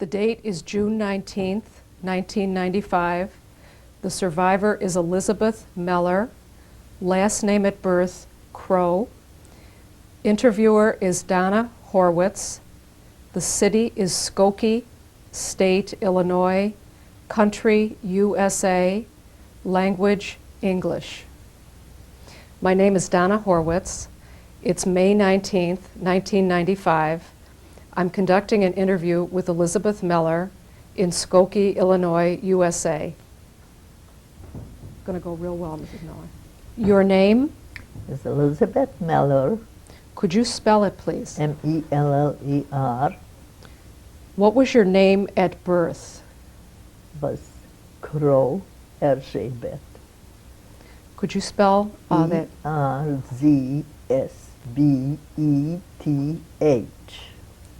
The date is June 19th, 1995. The survivor is Elizabeth Meller. Last name at birth, Crow. Interviewer is Donna Horwitz. The city is Skokie, State, Illinois. Country, USA. Language, English. My name is Donna Horwitz. It's May 19th, 1995. I'm conducting an interview with Elizabeth Meller in Skokie, Illinois, USA. Going to go real well, Mrs. Meller. Your name? Is Elizabeth Meller. Could you spell it, please? M-E-L-L-E-R. What was your name at birth? Was Crow Elizabeth. Could you spell that? E-R-Z-S-B-E-T-H.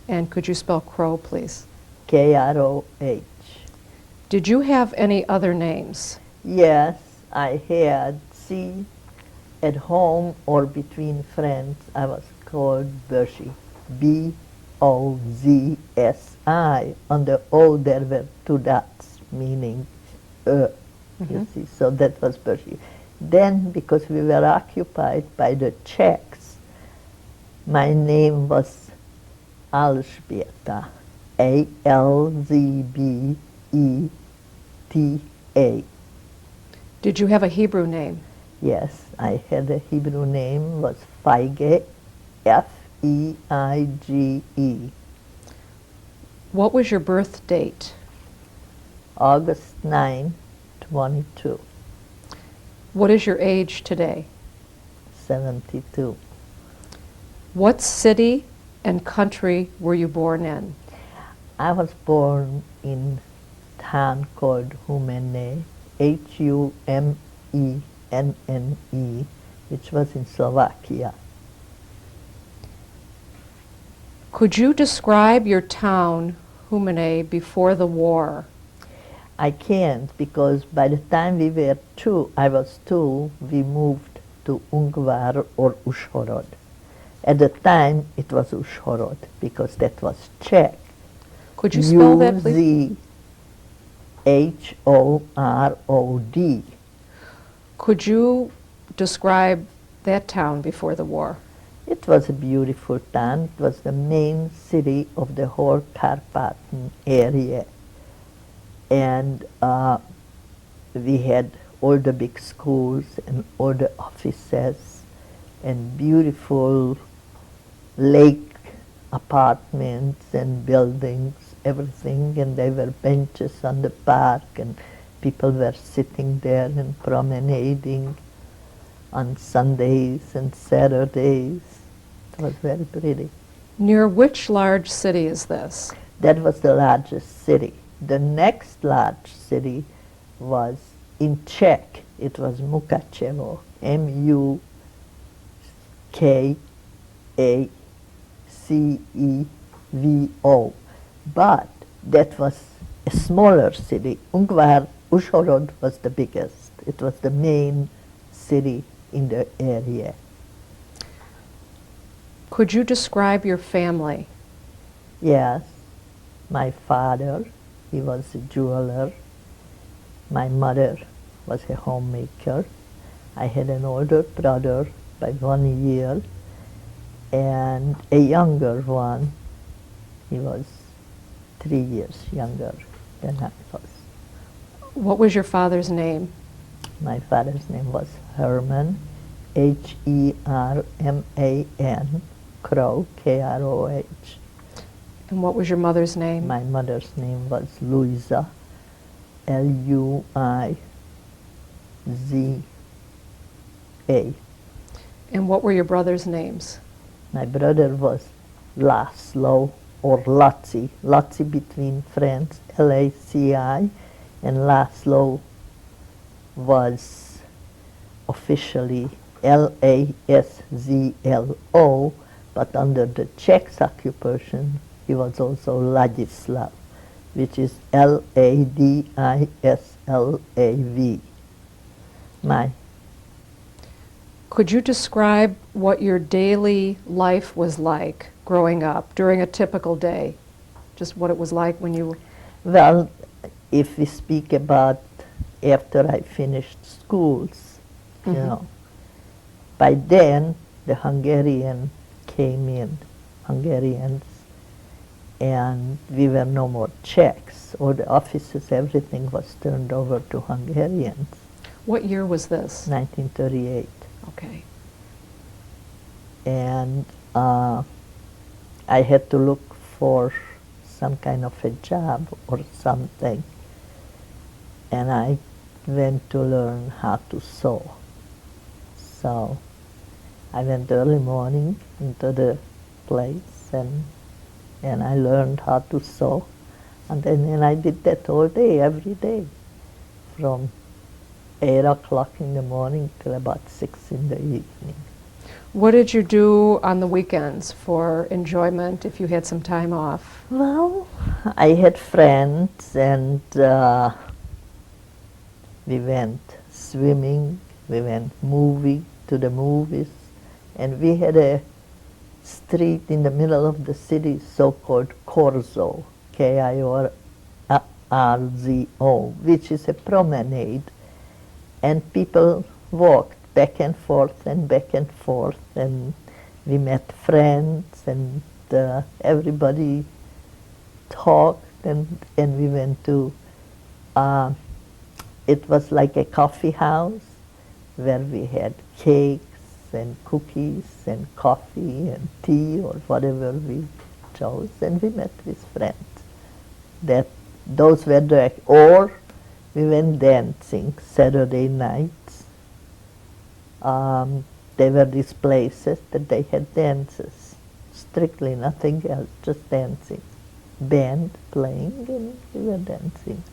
And could you spell Crow, please? K-R-O-H. Did you have any other names? Yes, I had. See, at home or between friends, I was called Bershi. B-O-Z-S-I. On the O, there were two dots, meaning you see. So that was Bershi. Then, because we were occupied by the Czechs, my name was Alžběta. A-L-Z-B-E-T-A. Did you have a Hebrew name? Yes, I had a Hebrew name, was Feige, F-E-I-G-E. What was your birth date? August 9, 22, What is your age today? 72. What city and country were you born in? I was born in a town called Humene, H-U-M-E-N-N-E, which was in Slovakia. Could you describe your town, Humene, before the war? I can't, because by the time I was two, we moved to Ungvar or Užhorod. At the time, it was Užhorod, because that was Czech. Could you spell that, please? U-Z-H-O-R-O-D. Could you describe that town before the war? It was a beautiful town. It was the main city of the whole Carpathian area. And we had all the big schools and all the offices and beautiful lake apartments and buildings, everything. And there were benches on the park and people were sitting there and promenading on Sundays and Saturdays. It was very pretty. Near which large city is this? That was the largest city. The next large city was in Czech. It was Mukačevo, M-U-K-A-C-E-V-O. But that was a smaller city. Užhorod was the biggest. It was the main city in the area. Could you describe your family? Yes, my father, he was a jeweler. My mother was a homemaker. I had an older brother by 1 year and a younger one. He was 3 years younger than I was. What was your father's name? My father's name was Herman, H-E-R-M-A-N, Crow, K-R-O-H. And what was your mother's name? My mother's name was Luisa, L-U-I-Z-A. And what were your brothers' names? My brother was Laszlo or Laci, Laci between friends, L-A-C-I, and Laszlo was officially L-A-S-Z-L-O, but under the Czech occupation, he was also Ladislav, which is L-A-D-I-S-L-A-V. Could you describe what your daily life was like growing up during a typical day? just what it was like when you... Well, if we speak about after I finished schools, you know, by then the Hungarian came in, Hungarians, and we were no more Czechs. All the offices, everything was turned over to Hungarians. What year was this? 1938. Okay. And I had to look for some kind of a job or something. And I went to learn how to sew. So I went early morning into the place and I learned how to sew. And then I did that all day, every day, from 8 o'clock in the morning till about 6 in the evening. What did you do on the weekends for enjoyment if you had some time off? Well, I had friends and we went swimming, we went to the movies, and we had a street in the middle of the city so-called Corso, K-I-R-Z-O, which is a promenade, and people walked back and forth, and we met friends, and everybody talked, and we went to, it was like a coffee house where we had cakes and cookies and coffee and tea or whatever we chose, and we met with friends. Those were or we went dancing Saturday nights. There were these places that they had dances, strictly nothing else, just dancing. Band playing and we were dancing.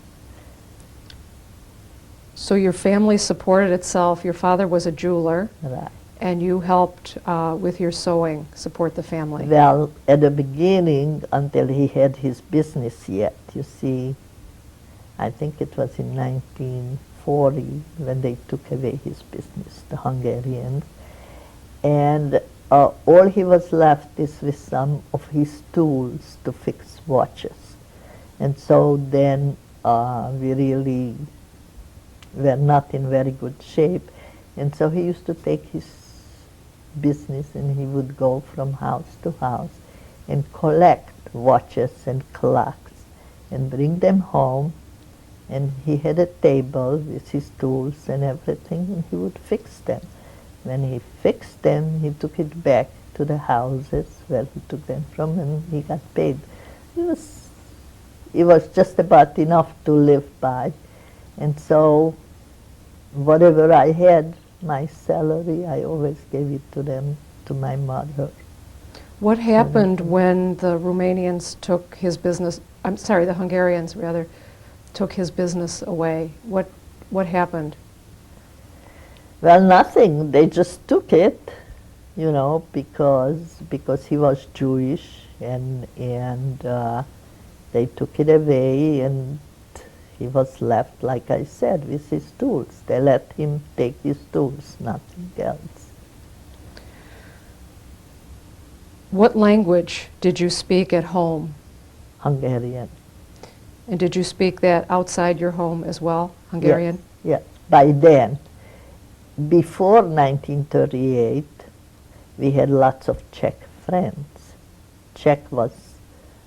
So your family supported itself. Your father was a jeweler, Right. and you helped with your sewing, support the family. Well, at the beginning, until he had his business yet, you see, I think it was in 1940 when they took away his business, the Hungarians. And all he was left is with some of his tools to fix watches. And so then we really were not in very good shape. And so he used to take his business and he would go from house to house and collect watches and clocks and bring them home. And he had a table with his tools and everything, and he would fix them. When he fixed them, he took it back to the houses where he took them from, and he got paid. It was just about enough to live by. And so whatever I had, my salary, I always gave it to them, to my mother. What happened when the Romanians took his business, I'm sorry, the Hungarians rather, took his business away? What happened? Well, nothing. They just took it, you know, because he was Jewish, and they took it away, and he was left, like I said, with his tools. They let him take his tools, nothing else. What language did you speak at home? Hungarian. And did you speak that outside your home as well, Hungarian? Yes. By then, before 1938, we had lots of Czech friends. Czech was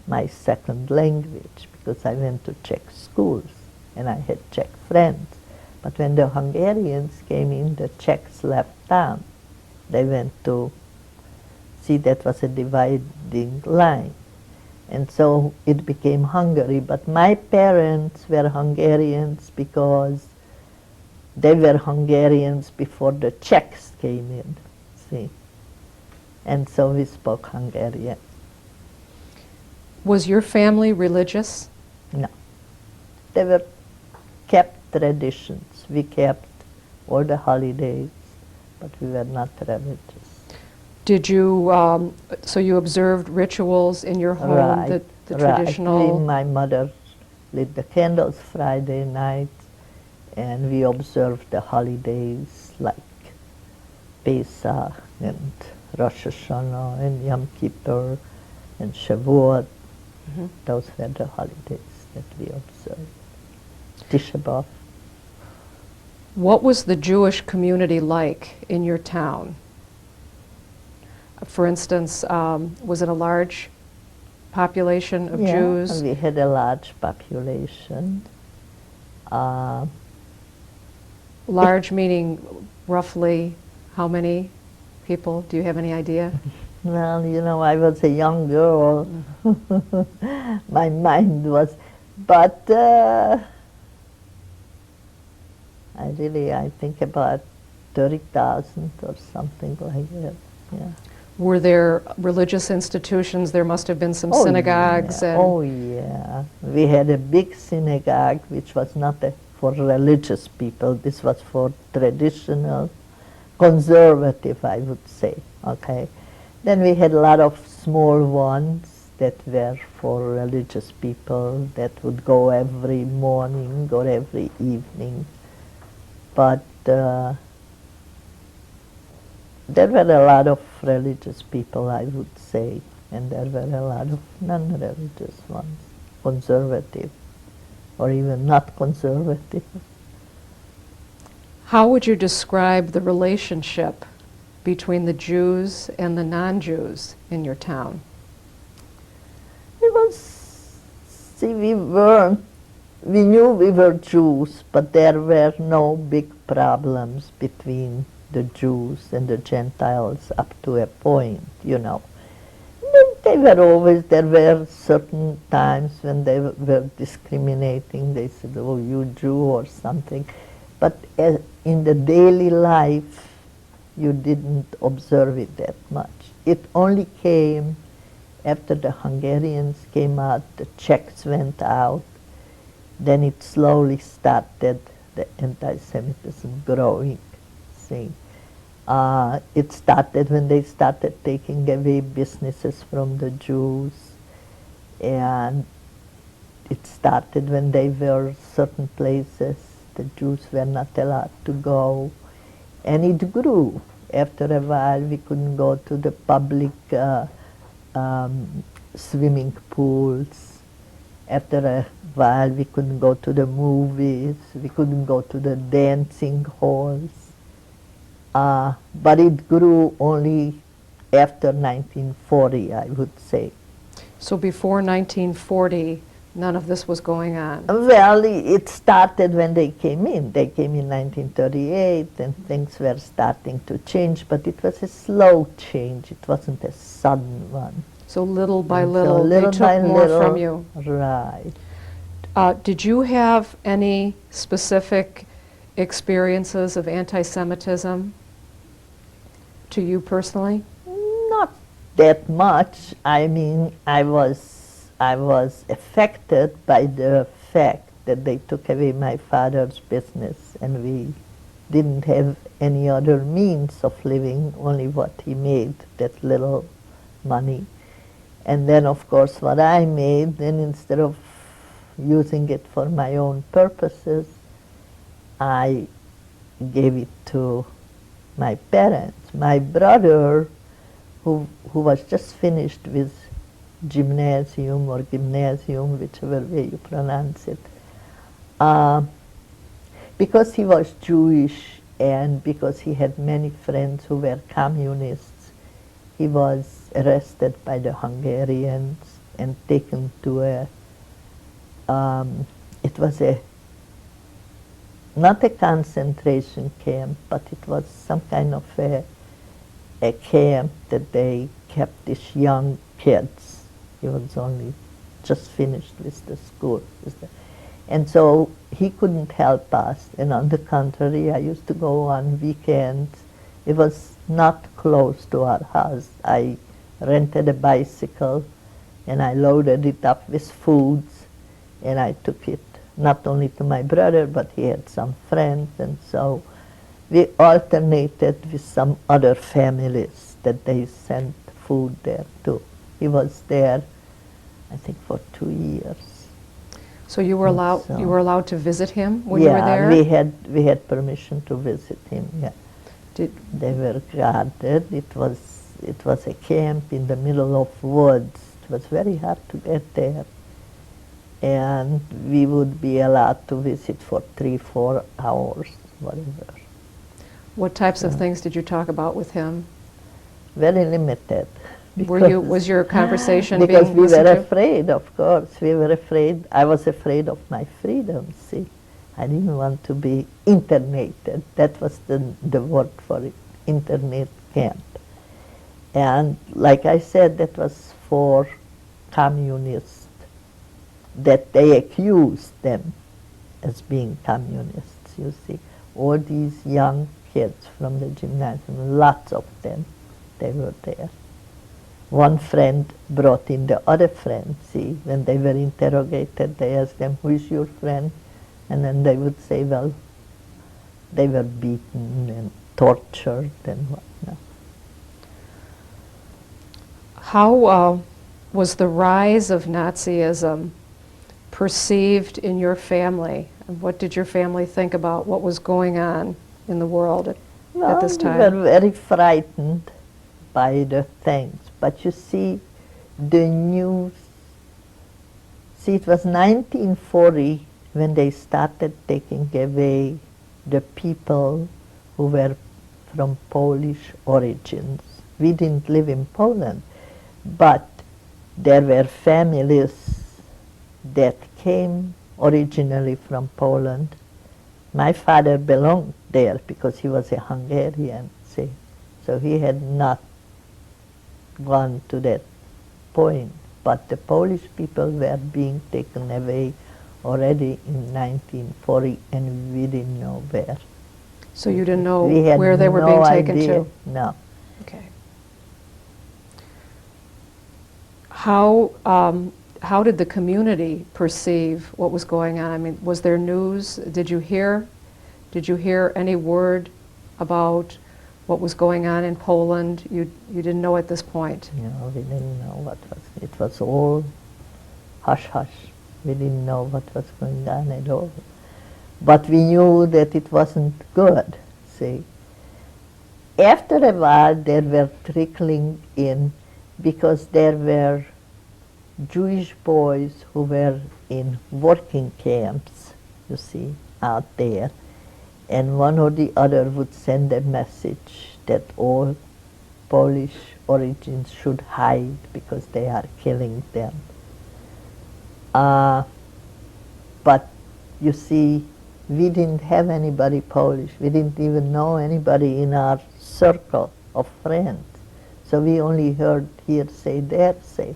my second language because I went to Czech schools and I had Czech friends. But when the Hungarians came in, the Czechs left town. They went to see, that was a dividing line. And so it became Hungary. But my parents were Hungarians because they were Hungarians before the Czechs came in, see. And so we spoke Hungarian. Was your family religious? No. They were kept traditions. We kept all the holidays, but we were not religious. Did you, so you observed rituals in your home, Right, the right. traditional? My mother lit the candles Friday night, and we observed the holidays like Pesach and Rosh Hashanah and Yom Kippur and Shavuot Those were the holidays that we observed. Tisha B'Av. What was the Jewish community like in your town? For instance, was it a large population of Jews? We had a large population. Large meaning roughly how many people? Do you have any idea? Well, you know, I was a young girl. My mind was, but I think about 30,000 or something like that. Yeah. Were there religious institutions? There must have been some synagogues. Yeah. And Oh, yeah. We had a big synagogue, which was not for religious people. This was for traditional, conservative, I would say. Okay. Then we had a lot of small ones that were for religious people that would go every morning or every evening. But there were a lot of religious people, I would say, and there were a lot of non-religious ones, conservative, or even not conservative. how would you describe the relationship between the Jews and the non-Jews in your town? It was, see, we knew we were Jews, but there were no big problems between the Jews and the Gentiles up to a point, you know. They were always, there were certain times when they were discriminating. They said, oh, you Jew or something. But in the daily life, you didn't observe it that much. It only came after the Hungarians came out, the Czechs went out, then it slowly started, the anti-Semitism growing. See. It started when they started taking away businesses from the Jews, and it started when they were certain places the Jews were not allowed to go, and it grew. After a while we couldn't go to the public swimming pools. After a while we couldn't go to the movies, we couldn't go to the dancing halls. But it grew only after 1940, I would say. So before 1940, none of this was going on. Well, it started when they came in. They came in 1938, and things were starting to change, but it was a slow change. It wasn't a sudden one. So little by And little, so they took more from you. Right. Did you have any specific experiences of anti-Semitism to you personally? Not that much. I mean, I was affected by the fact that they took away my father's business, and we didn't have any other means of living, only what he made, that little money. And then, of course, what I made, then instead of using it for my own purposes, I gave it to my parents. My brother, who was just finished with gymnasium, whichever way you pronounce it, because he was Jewish and because he had many friends who were communists, he was arrested by the Hungarians and taken to it was not a concentration camp, but it was some kind of a camp that they kept these young kids. He was only just finished with the school. And so he couldn't help us. And on the contrary, I used to go on weekends. It was not close to our house. I rented a bicycle and I loaded it up with foods, and I took it not only to my brother, but he had some friends, and so we alternated with some other families that they sent food there too. He was there, I think, for 2 years. So you were allowed So- you were allowed to visit him when you were there? Yeah, we had permission to visit him. Yeah, Did, they were guarded. It was a camp in the middle of woods. It was very hard to get there. And we would be allowed to visit for 3-4 hours, whatever. What types of things did you talk about with him? Very limited. Was your conversation because being we listened were to? afraid, of course. We were afraid. I was afraid of my freedom, see. I didn't want to be internated. That was the word for it, internate camp. And like I said, that was for communists, that they accused them as being communists, you see. All these young kids from the gymnasium, lots of them, they were there. One friend brought in the other friend, see, when they were interrogated, they asked them, who is your friend? And then they would say, well, they were beaten and tortured and whatnot. How was the rise of Nazism perceived in your family? And what did your family think about what was going on in the world at this time? We were very frightened by the things. But you see, the news, see, it was 1940 when they started taking away the people who were from Polish origins. We didn't live in Poland, but there were families that came originally from Poland. My father belonged there because he was a Hungarian, see. So he had not gone to that point. But the Polish people were being taken away already in 1940, and we didn't know where. So you didn't know We had where they were no being taken idea. to? No. Okay. How did the community perceive what was going on? I mean, was there news? Did you hear any word about what was going on in Poland? You didn't know at this point. No, we didn't know what was. It was all hush hush. We didn't know what was going on at all. But we knew that it wasn't good, see. After a while, there were trickling in, because there were Jewish boys who were in working camps, you see, out there. And one or the other would send a message that all Polish origins should hide because they are killing them. But you see, we didn't have anybody Polish. We didn't even know anybody in our circle of friends. So we only heard hearsay, theresay.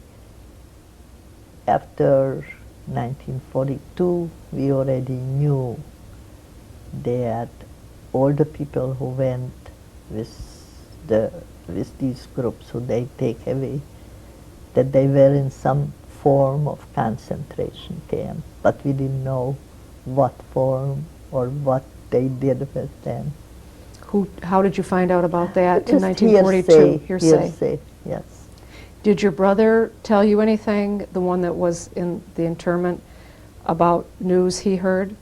After 1942, we already knew that all the people who went with these groups who they take away, that they were in some form of concentration camp, but we didn't know what form or what they did with them. How did you find out about that in Just 1942? Hearsay, yes. Did your brother tell you anything, the one that was in the internment, about news he heard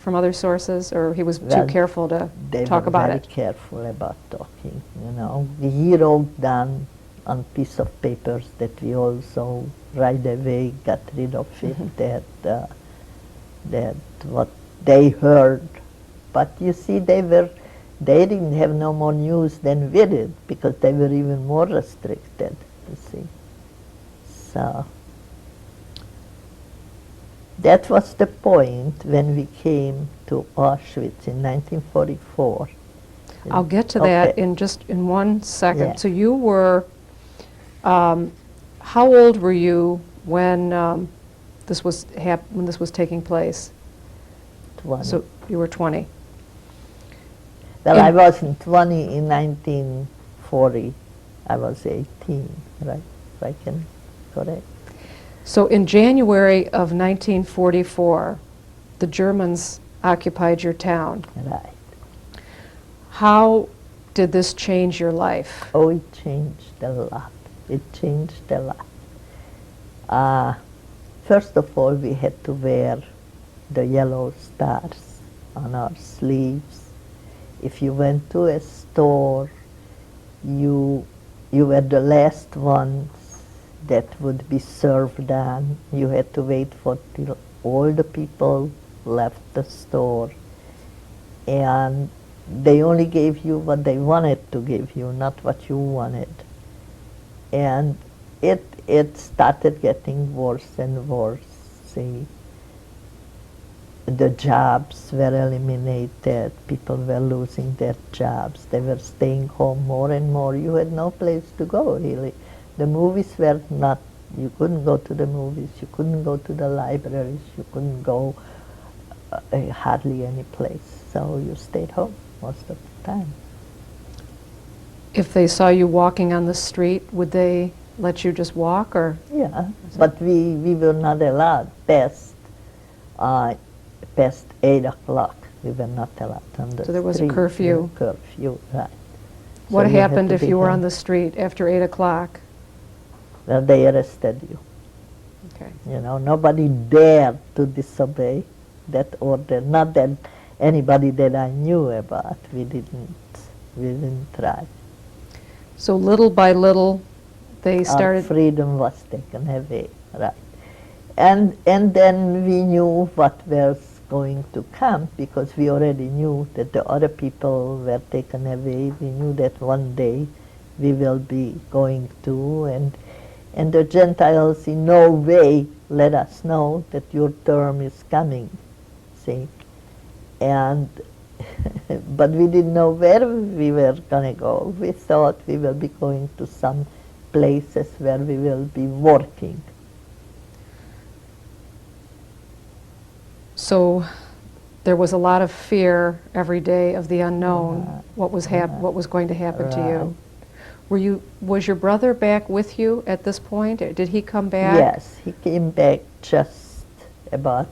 from other sources, or he was too careful to talk about it? They were very careful about talking, you know. He wrote down on piece of papers that we also right away got rid of it, that what they heard. But you see, they didn't have no more news than we did, because they were even more restricted, you see. So that was the point when we came to Auschwitz in 1944. I'll get to that in 1 second. Yeah. So you were, how old were you when this was taking place? 20. So you were 20. Well, I wasn't 20 in 1940. I was 18, right? If I can correct. So in January of 1944, the Germans occupied your town. Right. How did this change your life? Oh, it changed a lot. It changed a lot. First of all, we had to wear the yellow stars on our sleeves. If you went to a store, you were the last ones that would be served on. You had to wait for till all the people left the store, and they only gave you what they wanted to give you, not what you wanted. And it started getting worse and worse. See, the jobs were eliminated. People were losing their jobs. They were staying home more and more. You had no place to go, really. The movies were not, you couldn't go to the movies, you couldn't go to the libraries, you couldn't go hardly any place. So you stayed home most of the time. If they saw you walking on the street, would they let you just walk, or? Yeah, but we were not allowed past 8 o'clock. We were not allowed on the street. So there was a curfew. Yeah, curfew, right. What So you had happened to if be you were home. on the street after 8 o'clock? Well, they arrested you. Okay. You know, nobody dared to disobey that order. Not that anybody that I knew about. We didn't try. So little by little, they Our started. freedom was taken away, right? And then we knew what was going to come, because we already knew that the other people were taken away. We knew that one day we will be going to, and the Gentiles in no way let us know that your term is coming, see? And but we didn't know where we were going to go. We thought we will be going to some places where we will be working. So there was a lot of fear every day of the unknown. What was going to happen to you? Was your brother back with you at this point? Did he come back? Yes, he came back just about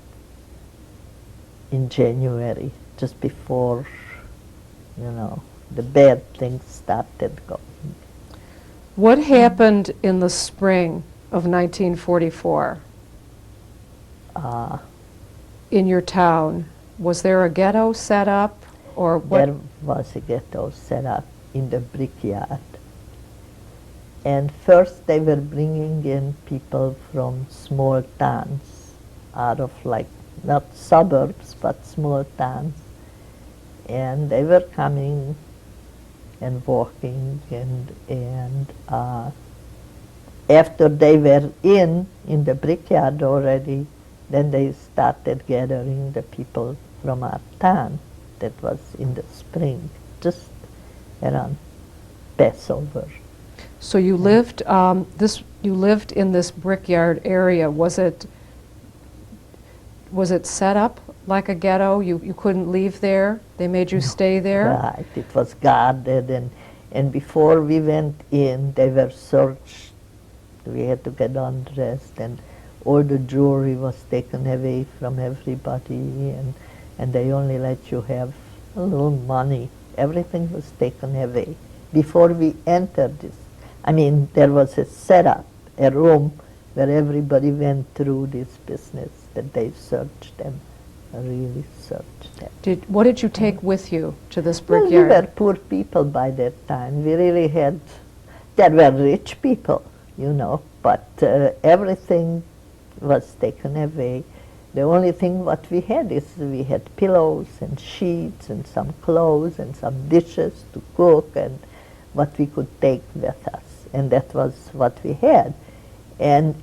in January, just before, the bad things started going. What happened in the spring of 1944 in your town? Was there a ghetto set up, or what? There was a ghetto set up in the brickyard. And first they were bringing in people from small towns, out of not suburbs, but small towns. And they were coming and walking, and after they were in the brickyard already, then they started gathering the people from our town. That was in the spring, just around Passover. So you lived you lived in this brickyard area. Was it set up like a ghetto? You couldn't leave there? They made you stay there? Right, it was guarded, and before we went in, they were searched. We had to get undressed, and all the jewelry was taken away from everybody, and they only let you have a little money. Everything was taken away. Before we entered this, there was a setup, a room where everybody went through this business, that they searched them, really searched them. What did you take with you to this Well, brickyard? we were poor people by that time. We really had, there were rich people, but everything was taken away. The only thing what we had is we had pillows and sheets and some clothes and some dishes to cook and what we could take with us. And that was what we had. And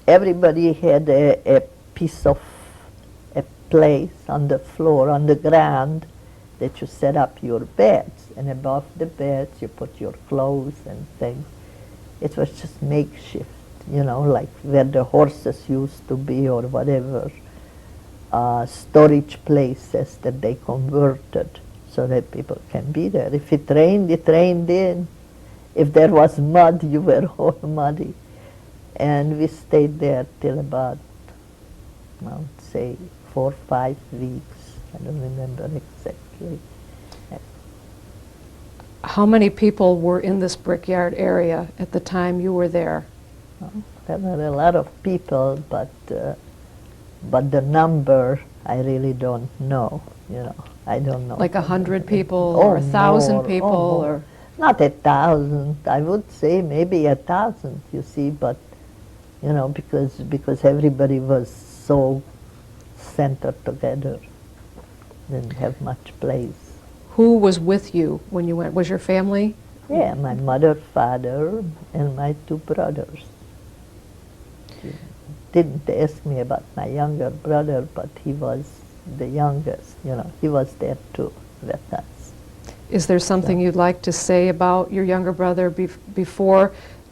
everybody had a piece of a place on the floor, on the ground, that you set up your beds. And above the beds you put your clothes and things. It was just makeshift, like where the horses used to be or whatever, storage places that they converted so that people can be there. If it rained in. If there was mud, you were all muddy. And we stayed there till about, say, 4 or 5 weeks. I don't remember exactly. How many people were in this brickyard area at the time you were there? There were a lot of people, but the number I really don't know. I don't know. Like 100 people or 1,000 more, people, more. or Not 1,000. I would say maybe 1,000. You see, but you know, because everybody was so centered together. Didn't have much place. Who was with you when you went? Was your family? Yeah, my mother, father, and my two brothers. He didn't ask me about my younger brother, but he was the youngest, you know. He was there too with us. Is there something you'd like to say about your younger brother before?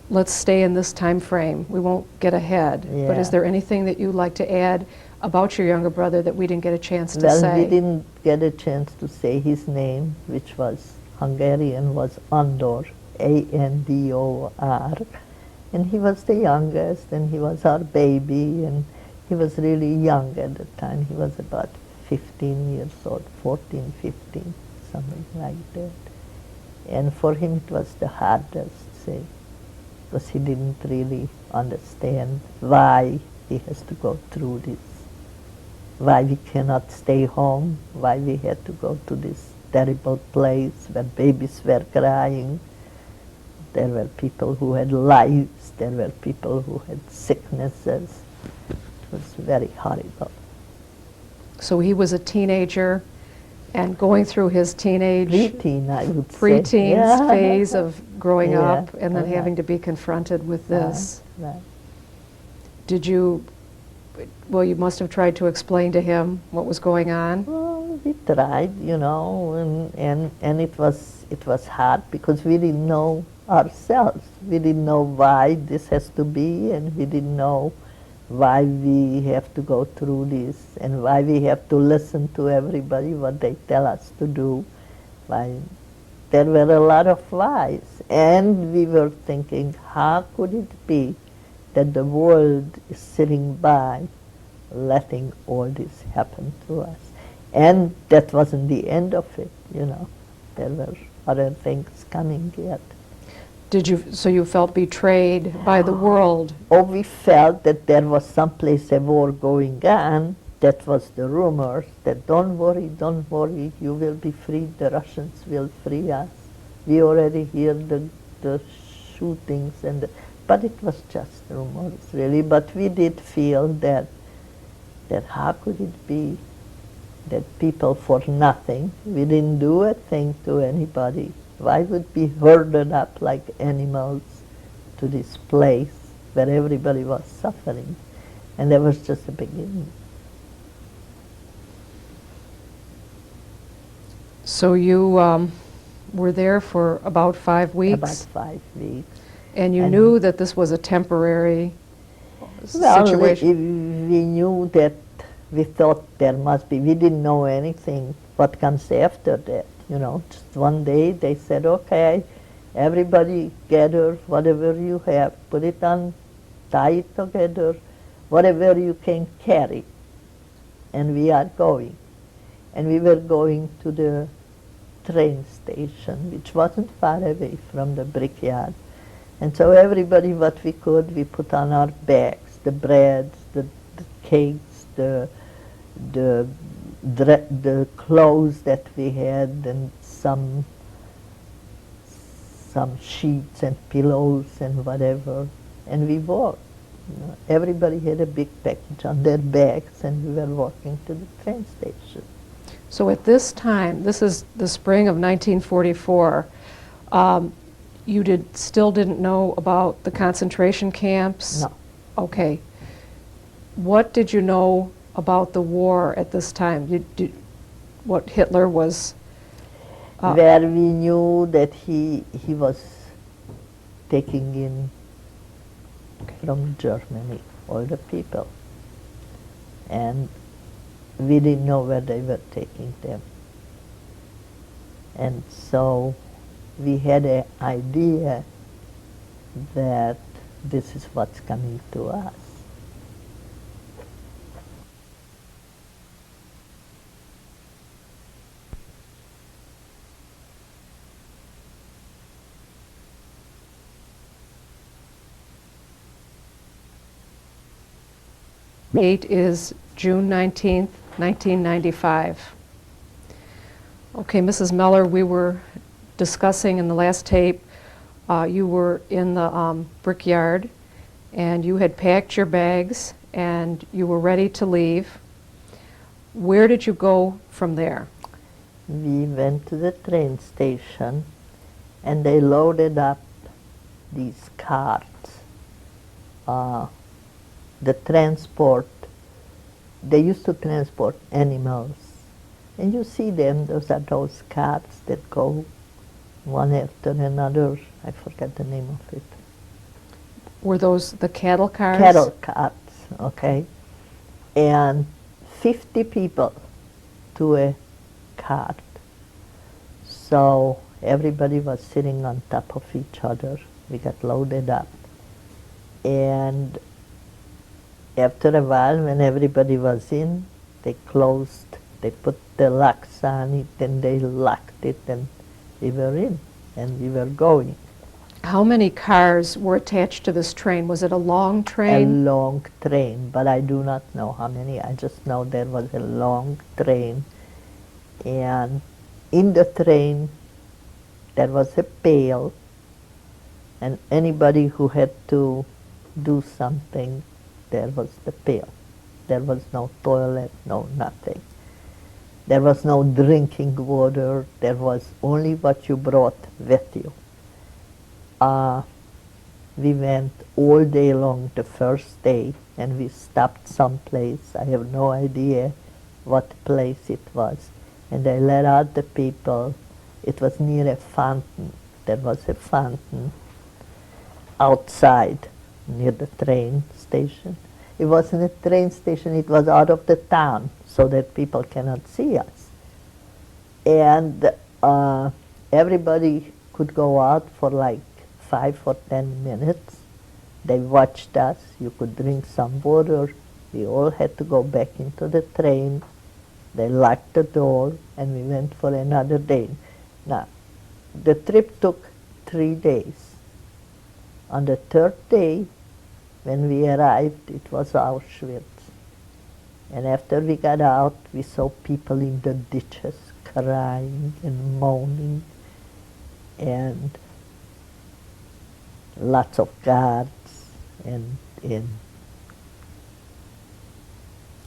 Let's stay in this time frame. We won't get ahead. But is Yeah. there anything that you'd like to add about your younger brother that we didn't get a chance to Well, say? we didn't get a chance to say his name, which was Hungarian, was Andor, Andor, and he was the youngest, and he was our baby, and he was really young at the time. He was about 15 years old, 14, 15, something like that. And for him it was the hardest, say, because he didn't really understand why he has to go through this, why we cannot stay home, why we had to go to this terrible place where babies were crying. There were people who had lives, there were people who had sicknesses. It was very horrible. So he was a teenager and going through his teenage Preteen, I would say. preteens Yeah. phase of growing Yeah, up and then having to be confronted with this. Right. Did you, well, you must have tried to explain to him what was going on. Well, we tried, you know, and it was hard because we didn't know ourselves. We didn't know why this has to be, and we didn't know why we have to go through this, and why we have to listen to everybody, what they tell us to do. Why there were a lot of whys, and we were thinking, how could it be that the world is sitting by letting all this happen to us? And that wasn't the end of it, you know. There were other things coming yet. So you felt betrayed by the world? Oh, we felt that there was someplace a war going on. That was the rumors, that don't worry, you will be free, the Russians will free us. We already hear the shootings, but it was just rumors, really. But we did feel that how could it be that people for nothing, we didn't do a thing to anybody, why would we herded up like animals to this place where everybody was suffering? And that was just the beginning. So you were there for about 5 weeks? About 5 weeks. And you And knew that this was a temporary Well, situation? we knew that, we thought there must be, we didn't know anything what comes after that, you know. Just one day they said, okay, everybody gather whatever you have, put it on, tie it together, whatever you can carry, and we are going. And we were going to the train station, which wasn't far away from the brickyard. And so everybody, what we could, we put on our bags, the breads, the cakes, the clothes that we had, and some sheets and pillows and whatever, and we walked. You know, everybody had a big package on their backs, and we were walking to the train station. So at this time, this is the spring of 1944, you still didn't know about the concentration camps? No. Okay. What did you know about the war at this time? What Hitler was? Where we knew that he was taking in from Germany all the people, and we didn't know where they were taking them. And so we had an idea that this is what's coming to us. Date is June 19th, 1995. Okay, Mrs. Meller, we were discussing in the last tape, you were in the brickyard, and you had packed your bags and you were ready to leave. Where did you go from there? We went to the train station, and they loaded up these carts. The transport, they used to transport animals. And you see them, those are those carts that go one after another. I forget the name of it. Were those the cattle cars? Cattle carts, okay? And 50 people to a cart. So everybody was sitting on top of each other. We got loaded up. And after a while, when everybody was in, they closed, they put the locks on it, and they locked it, and we were in, and we were going. How many cars were attached to this train? Was it a long train? A long train, but I do not know how many. I just know there was a long train, and in the train there was a pail, and anybody who had to do something, there was the pail. There was no toilet, no nothing. There was no drinking water. There was only what you brought with you. We went all day long the first day, and we stopped someplace. I have no idea what place it was. And they let out the people. It was near a fountain. There was a fountain outside near the train station. It wasn't a train station, it was out of the town, so that people cannot see us. And everybody could go out for like 5 or 10 minutes. They watched us. You could drink some water. We all had to go back into the train. They locked the door, and we went for another day. Now, the trip took 3 days. On the third day, when we arrived, it was Auschwitz. And after we got out, we saw people in the ditches crying and moaning, and lots of guards and again,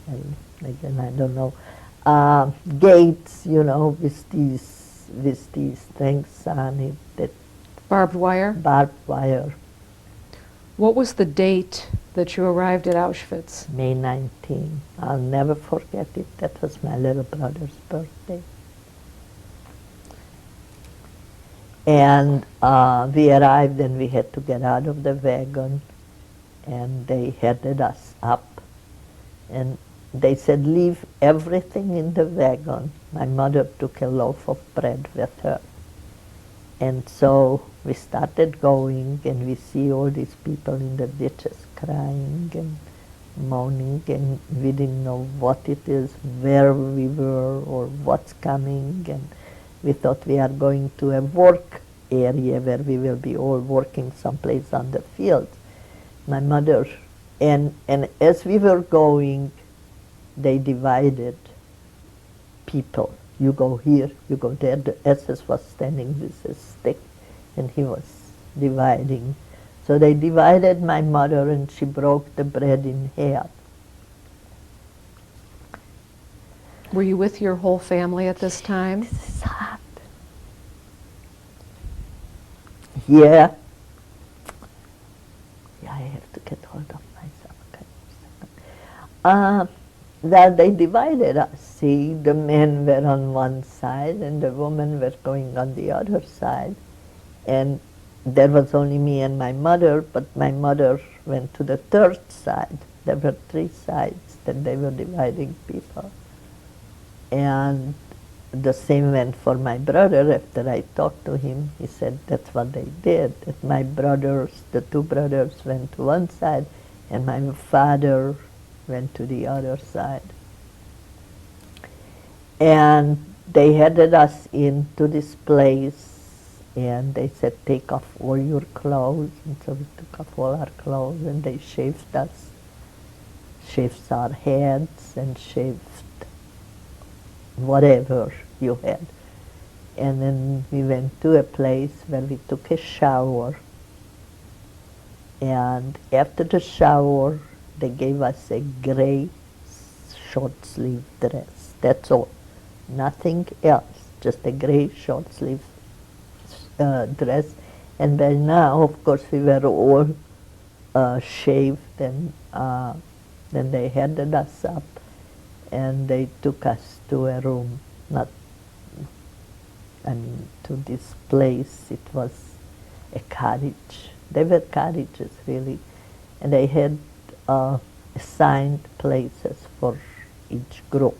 I don't know, gates, you know, with these things on it, that Barbed wire? barbed wire. What was the date that you arrived at Auschwitz? May 19. I'll never forget it. That was my little brother's birthday. And we arrived, and we had to get out of the wagon, and they headed us up. And they said, leave everything in the wagon. My mother took a loaf of bread with her. And so we started going, and we see all these people in the ditches crying and moaning, and we didn't know what it is, where we were, or what's coming. And we thought we are going to a work area where we will be all working someplace on the field. My mother, and as we were going, they divided people. You go here, you go there. The SS was standing with a stick, and he was dividing. So they divided my mother, and she broke the bread in half. Were you with your whole family at this time? This is hot. Yeah. Yeah, I have to get hold of myself. Okay. Well, they divided us. See, the men were on one side, and the women were going on the other side. And there was only me and my mother, but my mother went to the third side. There were 3 sides that they were dividing people. And the same went for my brother. After I talked to him, he said that's what they did. That my brothers, the 2 brothers, went to one side, and my father went to the other side. And they headed us into this place, and they said, take off all your clothes. And so we took off all our clothes, and they shaved us, shaved our heads, and shaved whatever you had. And then we went to a place where we took a shower, And after the shower, they gave us a gray short sleeve dress. That's all. Nothing else. Just a gray short sleeve dress. And by now, of course, we were all shaved, and then they handed us up, and they took us to a room, not, I mean, to this place. It was a cottage. They were cottages, really, and they had assigned places for each group.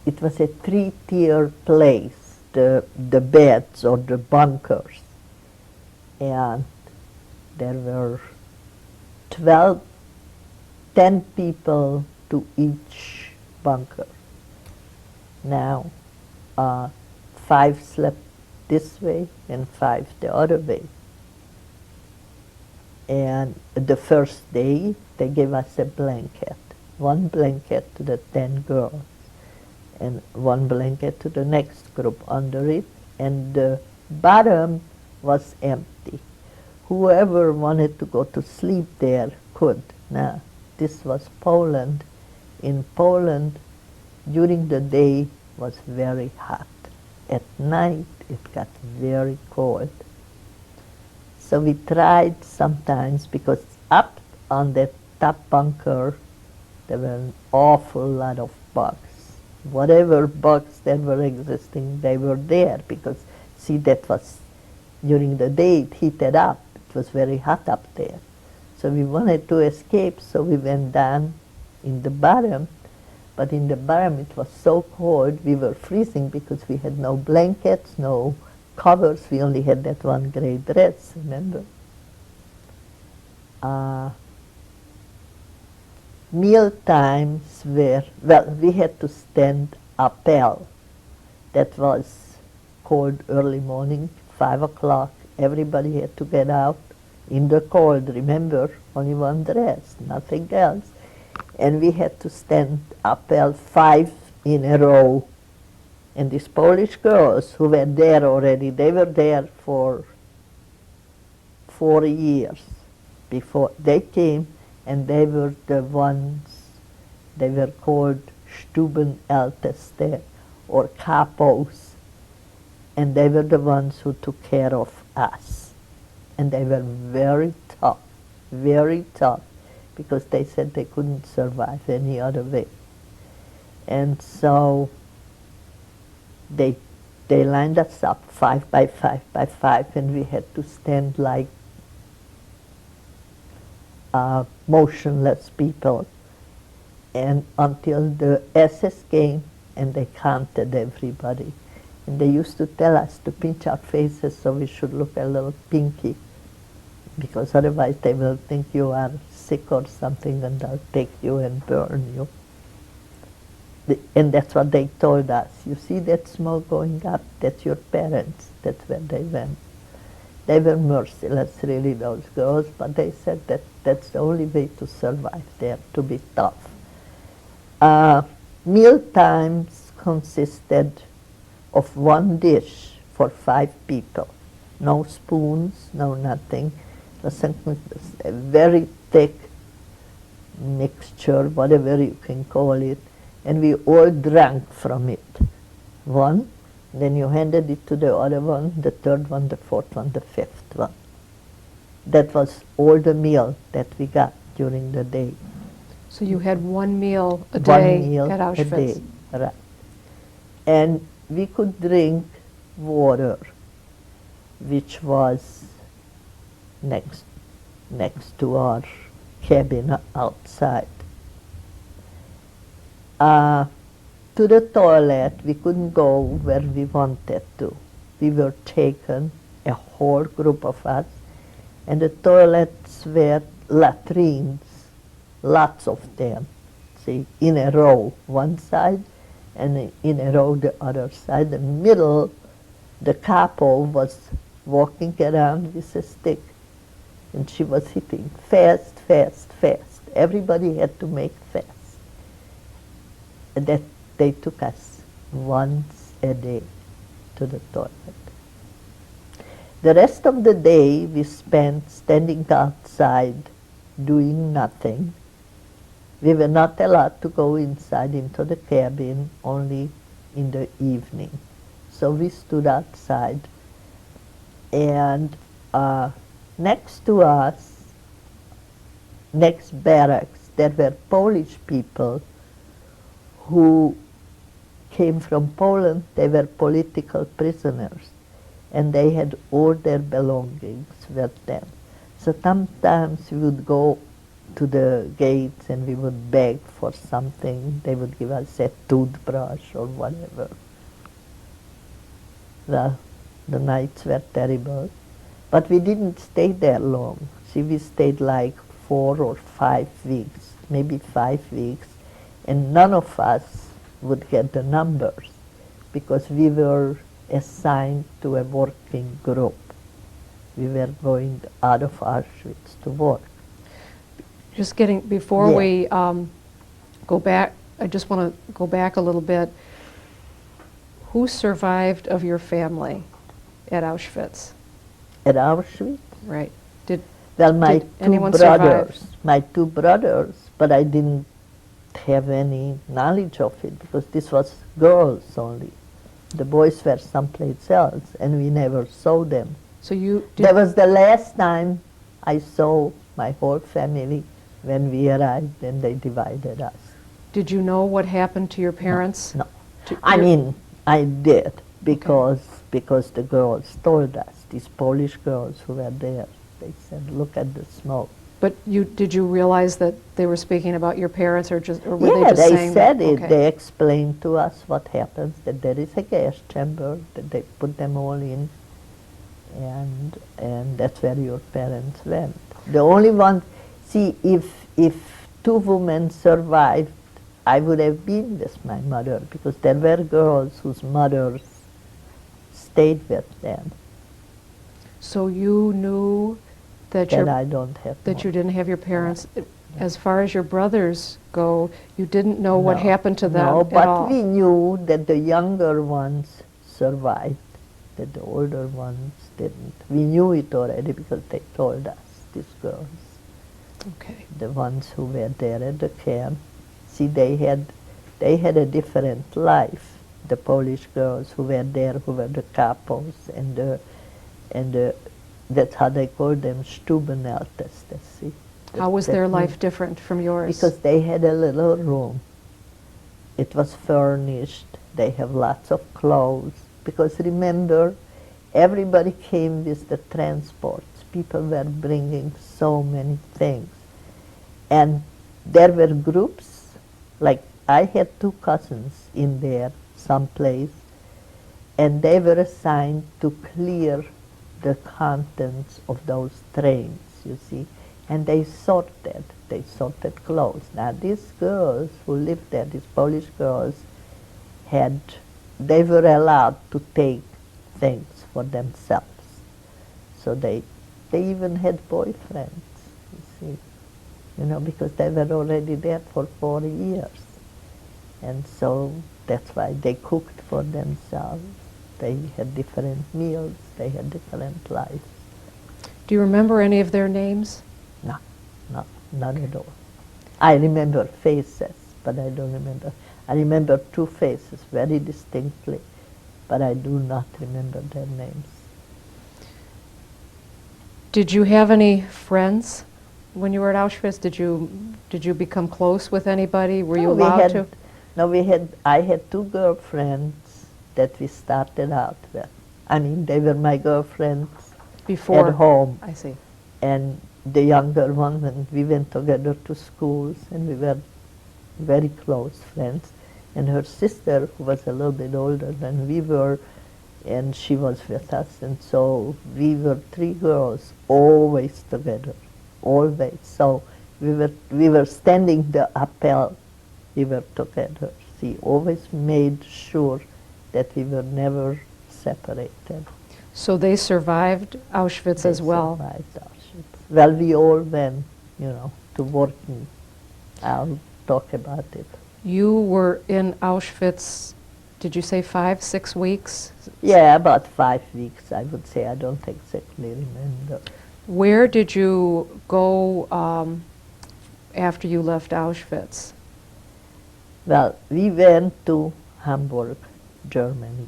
It was a three-tier place, the beds or the bunkers, and there were 10 people to each bunker. Now, 5 slept this way and 5 the other way. And the first day, they gave us a blanket. 1 blanket to the 10 girls, and 1 blanket to the next group under it, and the bottom was empty. Whoever wanted to go to sleep there could. Now, this was Poland. In Poland, during the day was very hot. At night, it got very cold. So we tried sometimes, because up on the top bunker, there were an awful lot of bugs. Whatever bugs that were existing, they were there, because, see, that was during the day, it heated up. It was very hot up there. So we wanted to escape, so we went down in the bottom. But in the bottom, it was so cold, we were freezing because we had no blankets, no covers. We only had that 1 gray dress, remember? Meal times were, well, we had to stand appel. That was cold early morning, 5 o'clock. Everybody had to get out in the cold, remember? Only 1 dress, nothing else. And we had to stand appel 5 in a row. And these Polish girls who were there already, they were there for 4 years before they came, and they were the ones, they were called Stubenälteste, or capos, and they were the ones who took care of us. And they were very tough, because they said they couldn't survive any other way. And so they lined us up 5 by 5 by 5, and we had to stand like motionless people, and until the SS came and they counted everybody. And they used to tell us to pinch our faces so we should look a little pinky, because otherwise they will think you are sick or something, and they'll take you and burn you. And that's what they told us. You see that smoke going up? That's your parents. That's where they went. They were merciless, really, those girls, but they said that that's the only way to survive there, to be tough. Meal times consisted of 1 dish for 5 people. No spoons, no nothing. It was a very thick mixture, whatever you can call it, and we all drank from it. 1, then you handed it to the other one, the 3rd one, the 4th one, the 5th one. That was all the meal that we got during the day. So you had 1 meal a day 1 meal at Auschwitz. a day, right. And we could drink water, which was next to our cabin outside. To the toilet, we couldn't go where we wanted to. We were taken, a whole group of us, and the toilets were latrines, lots of them, see, in a row, one side, and in a row the other side. The middle, the capo was walking around with a stick, and she was hitting fast, fast, fast. Everybody had to make fast. And that they took us once a day to the toilet. The rest of the day we spent standing outside doing nothing. We were not allowed to go inside into the cabin, only in the evening. So we stood outside, and next to us, next barracks, there were Polish people who came from Poland. They were political prisoners, and they had all their belongings with them. So sometimes we would go to the gates and we would beg for something. They would give us a toothbrush or whatever. Well, the nights were terrible, but we didn't stay there long. See, we stayed like 4 or 5 weeks, maybe 5 weeks, and none of us would get the numbers because we were assigned to a working group. We were going out of Auschwitz to work. Just getting, before Yeah. we go back, I just want to go back a little bit. Who survived of your family at Auschwitz? At Auschwitz? Right. Did Well, my Did two anyone brothers, survive? my 2 brothers, but I didn't have any knowledge of it because this was girls only. The boys were someplace else, and we never saw them. so you That did, was the last time I saw my whole family when we arrived and they divided us. did you know what happened to your parents? No. To I your- mean, I did because the girls told us, these Polish girls who were there, they said, look at the smoke. But did you realize that they were speaking about your parents, or were they Yeah, just they saying said that? it. Okay. They explained to us what happens, that there is a gas chamber, that they put them all in, and that's where your parents went. The only one, see, if 2 women survived, I would have been with my mother, because there were girls whose mothers stayed with them, So you knew that that I don't have that more. you didn't have your parents. As far as your brothers go, you didn't know what No, happened to them no, at but all. we knew that the younger ones survived, that the older ones didn't. We knew it already because they told us, these girls, Okay. the ones who were there at the camp. See, they had a different life. The Polish girls who were there, who were the capos, and that's how they called them, Stubenälteste. See? How was That their means- life different from yours? Because they had a little room. It was furnished. They have lots of clothes. Because remember, everybody came with the transports. People were bringing so many things. And there were groups, like I had 2 cousins in there someplace, and they were assigned to clear the contents of those trains, you see. And they sorted clothes. Now these girls who lived there, these Polish girls, they were allowed to take things for themselves. So they even had boyfriends, you see, because they were already there for 4 years. And so that's why they cooked for themselves. They had different meals, they had different lives. Do you remember any of their names? No, not at all. I remember faces, but I don't remember. I remember 2 faces very distinctly, but I do not remember their names. Did you have any friends when you were at Auschwitz? Did you become close with anybody? Were you allowed to? No, I had 2 girlfriends that we started out with. I mean, they were my girlfriends Before? at home. I see. And the younger one, and we went together to schools, and we were very close friends. And her sister, who was a little bit older than we were, and she was with us, and so we were 3 girls, always together, always. So we were standing the appel, we were together. She always made sure that we were never separated. So they survived Auschwitz as well. They survived Auschwitz. Well, we all went, to working. I'll talk about it. You were in Auschwitz did you say 5, 6 weeks? Yeah, about 5 weeks, I would say. I don't exactly remember. Where did you go after you left Auschwitz? Well, we went to Hamburg, Germany,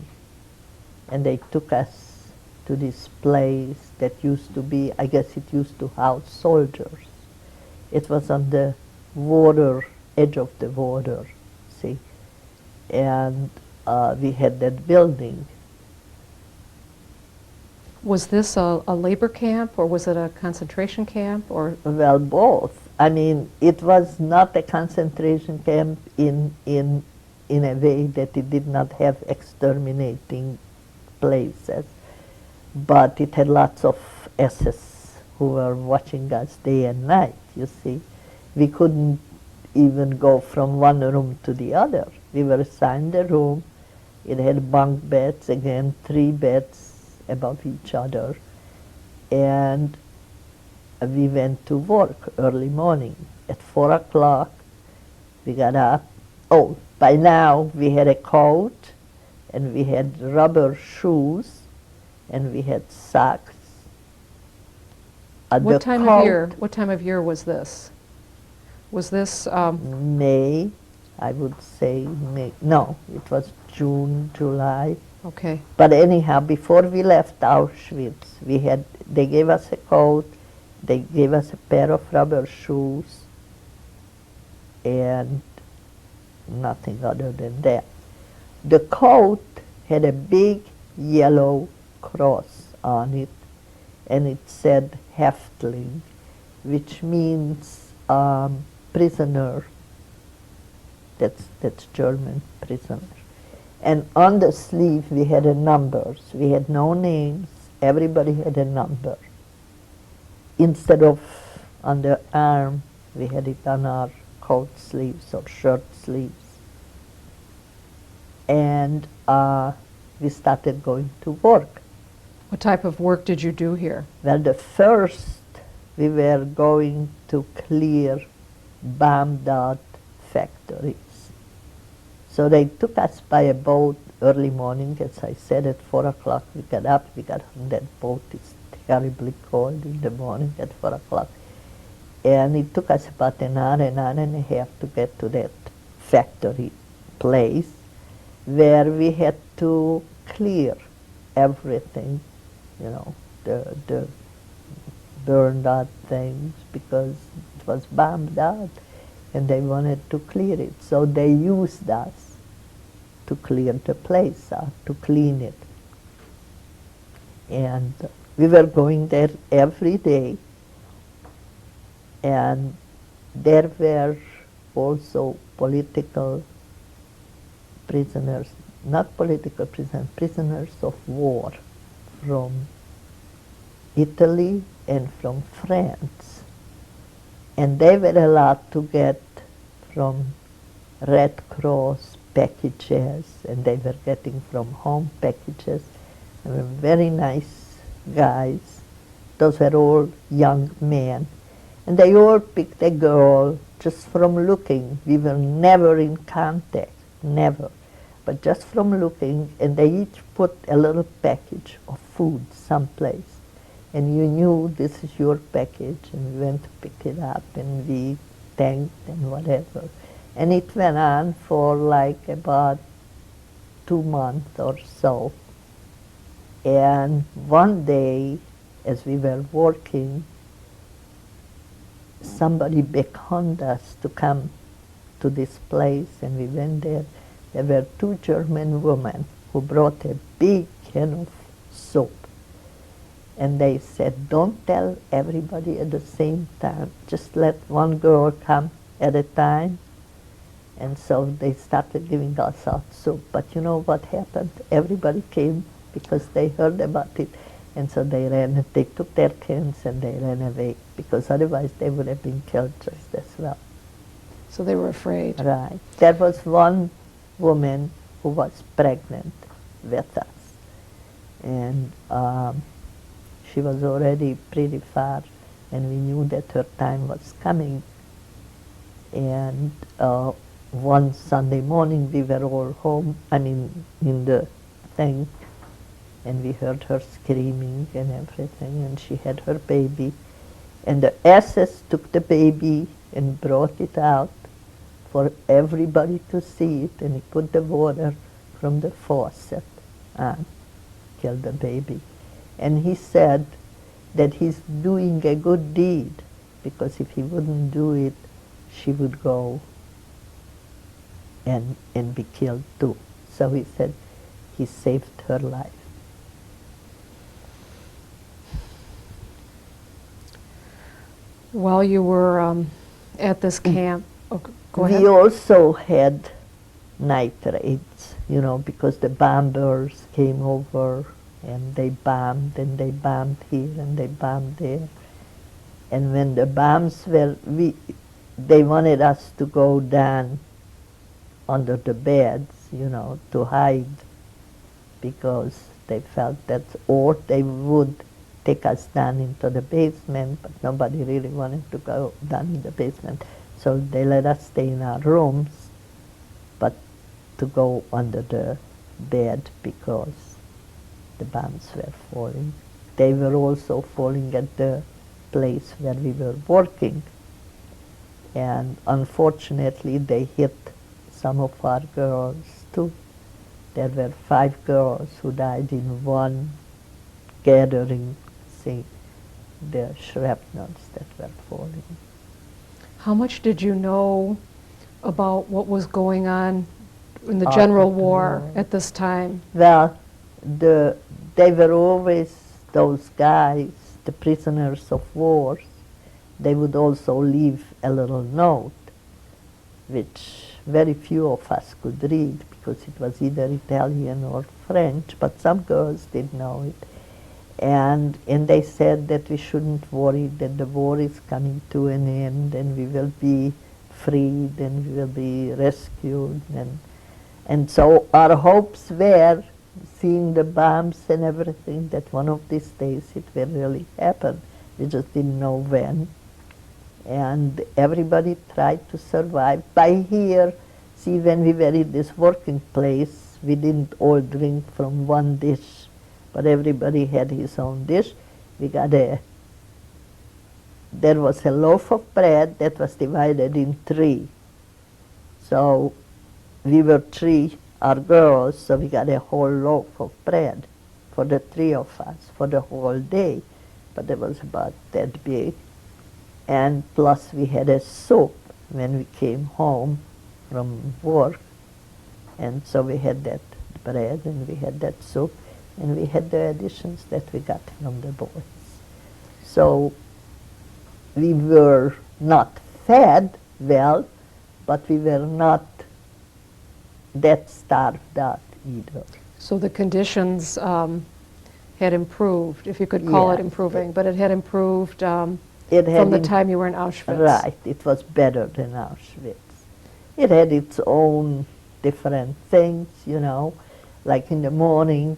and they took us to this place that used to be, I guess it used to house soldiers. It was on the water, edge of the water, see, and we had that building. Was this a labor camp, or was it a concentration camp, or? Well, both. I mean, it was not a concentration camp in a way that it did not have exterminating places, but it had lots of SS who were watching us day and night, you see. We couldn't even go from one room to the other. We were assigned a room. It had bunk beds, again, 3 beds above each other, and we went to work early morning. At 4 o'clock, we got up. Oh, by now we had a coat, and we had rubber shoes, and we had socks. What time of year? What time of year was this? Was this? May, I would say May. No, it was June, July. Okay. But anyhow, before we left Auschwitz, they gave us a coat, they gave us a pair of rubber shoes, and nothing other than that. The coat had a big yellow cross on it, and it said Häftling, which means prisoner. That's German, prisoner. And on the sleeve we had numbers. We had no names. Everybody had a number. Instead of on the arm, we had it on our coat sleeves or shirt sleeves. And we started going to work. What type of work did you do here? Well, the first we were going to clear bombed out factories. So they took us by a boat early morning, as I said, at 4 o'clock. We got up, we got on that boat. It's terribly cold in the morning at 4 o'clock. And it took us about an hour and a half to get to that factory place where we had to clear everything, you know, the burned out things, because it was bombed out and they wanted to clear it. So they used us to clear the place out, to clean it. And we were going there every day, and there were also political prisoners, not political prisoners, prisoners of war from Italy and from France. And they were allowed to get from Red Cross packages, and they were getting from home packages. They were very nice guys. Those were all young men. And they all picked a girl just from looking. We were never in contact, never. But just from looking, and they each put a little package of food someplace. And you knew this is your package, and we went to pick it up, and we thanked and whatever. And it went on for like about 2 months or so. And one day, as we were working, somebody beckoned us to come to this place, and we went there. There were 2 German women who brought a big can of soup. And they said, don't tell everybody at the same time. Just let one girl come at a time. And so they started giving us out soup. But you know what happened? Everybody came because they heard about it. And so they ran, they took their cans and they ran away, because otherwise they would have been killed just as well. So they were afraid. Right. There was one woman who was pregnant with us. And she was already pretty far, and we knew that her time was coming. And one Sunday morning we were all home, in the thing, and we heard her screaming and everything, and she had her baby. And the SS took the baby and brought it out for everybody to see it, and he put the water from the faucet on, killed the baby. And he said that he's doing a good deed, because if he wouldn't do it, she would go and be killed too. So he said he saved her life. While you were at this camp, go ahead. We also had night raids, because the bombers came over and they bombed here and they bombed there. And when the bombs were, they wanted us to go down under the beds, to hide, because they felt or they would take us down into the basement, but nobody really wanted to go down in the basement. So they let us stay in our rooms, but to go under the bed because the bombs were falling. They were also falling at the place where we were working. And unfortunately, they hit some of our girls too. There were 5 girls who died in one gathering, seeing the shrapnels that were falling. How much did you know about what was going on in the general war at this time? Well, they were always those guys, the prisoners of war. They would also leave a little note, which very few of us could read because it was either Italian or French, but some girls did know it. And they said that we shouldn't worry, that the war is coming to an end and we will be freed and we will be rescued. And so our hopes were, seeing the bombs and everything, that one of these days it will really happen. We just didn't know when. And everybody tried to survive. By here, see, when we were in this working place, we didn't all drink from one dish, but everybody had his own dish. There was a loaf of bread that was divided in 3. So we were 3, our girls, so we got a whole loaf of bread for the 3 of us for the whole day. But it was about that big. And plus we had a soup when we came home from work. And so we had that bread and we had that soup and we had the additions that we got from the boys. So we were not fed well, but we were not that starved out either. So the conditions had improved, if you could call it improving, but it had improved from the time you were in Auschwitz. Right, it was better than Auschwitz. It had its own different things, like in the morning.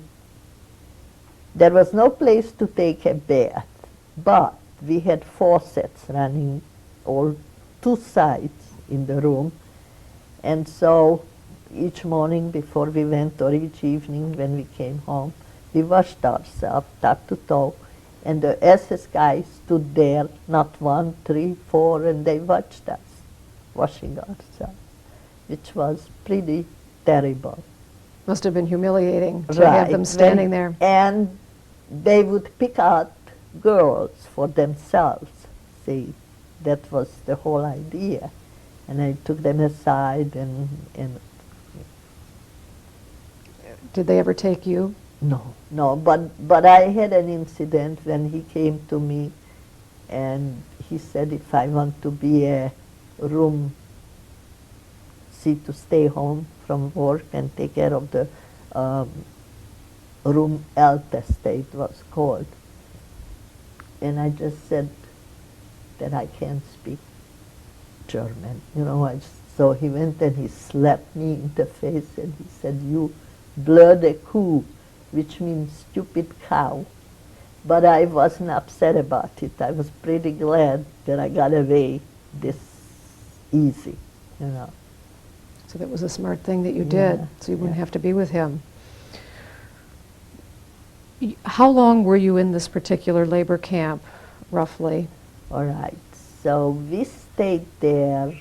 There was no place to take a bath, but we had faucets running all 2 sides in the room. And so each morning before we went, or each evening when we came home, we washed ourselves top to toe. And the SS guys stood there, not 1, 3, 4, and they watched us washing ourselves, which was pretty terrible. Must have been humiliating to have them standing there. And they would pick out girls for themselves. See, that was the whole idea. And I took them aside and Did they ever take you? No, but I had an incident when he came to me and he said if I want to be a to stay home from work and take care of the room Älteste, it was called. And I just said that I can't speak German. So he went and he slapped me in the face and he said, "You blöde Kuh," which means stupid cow. But I wasn't upset about it. I was pretty glad that I got away this easy, So that was a smart thing that you did, Yeah, so you wouldn't yeah. have to be with him. How long were you in this particular labor camp, roughly? All right. So we stayed there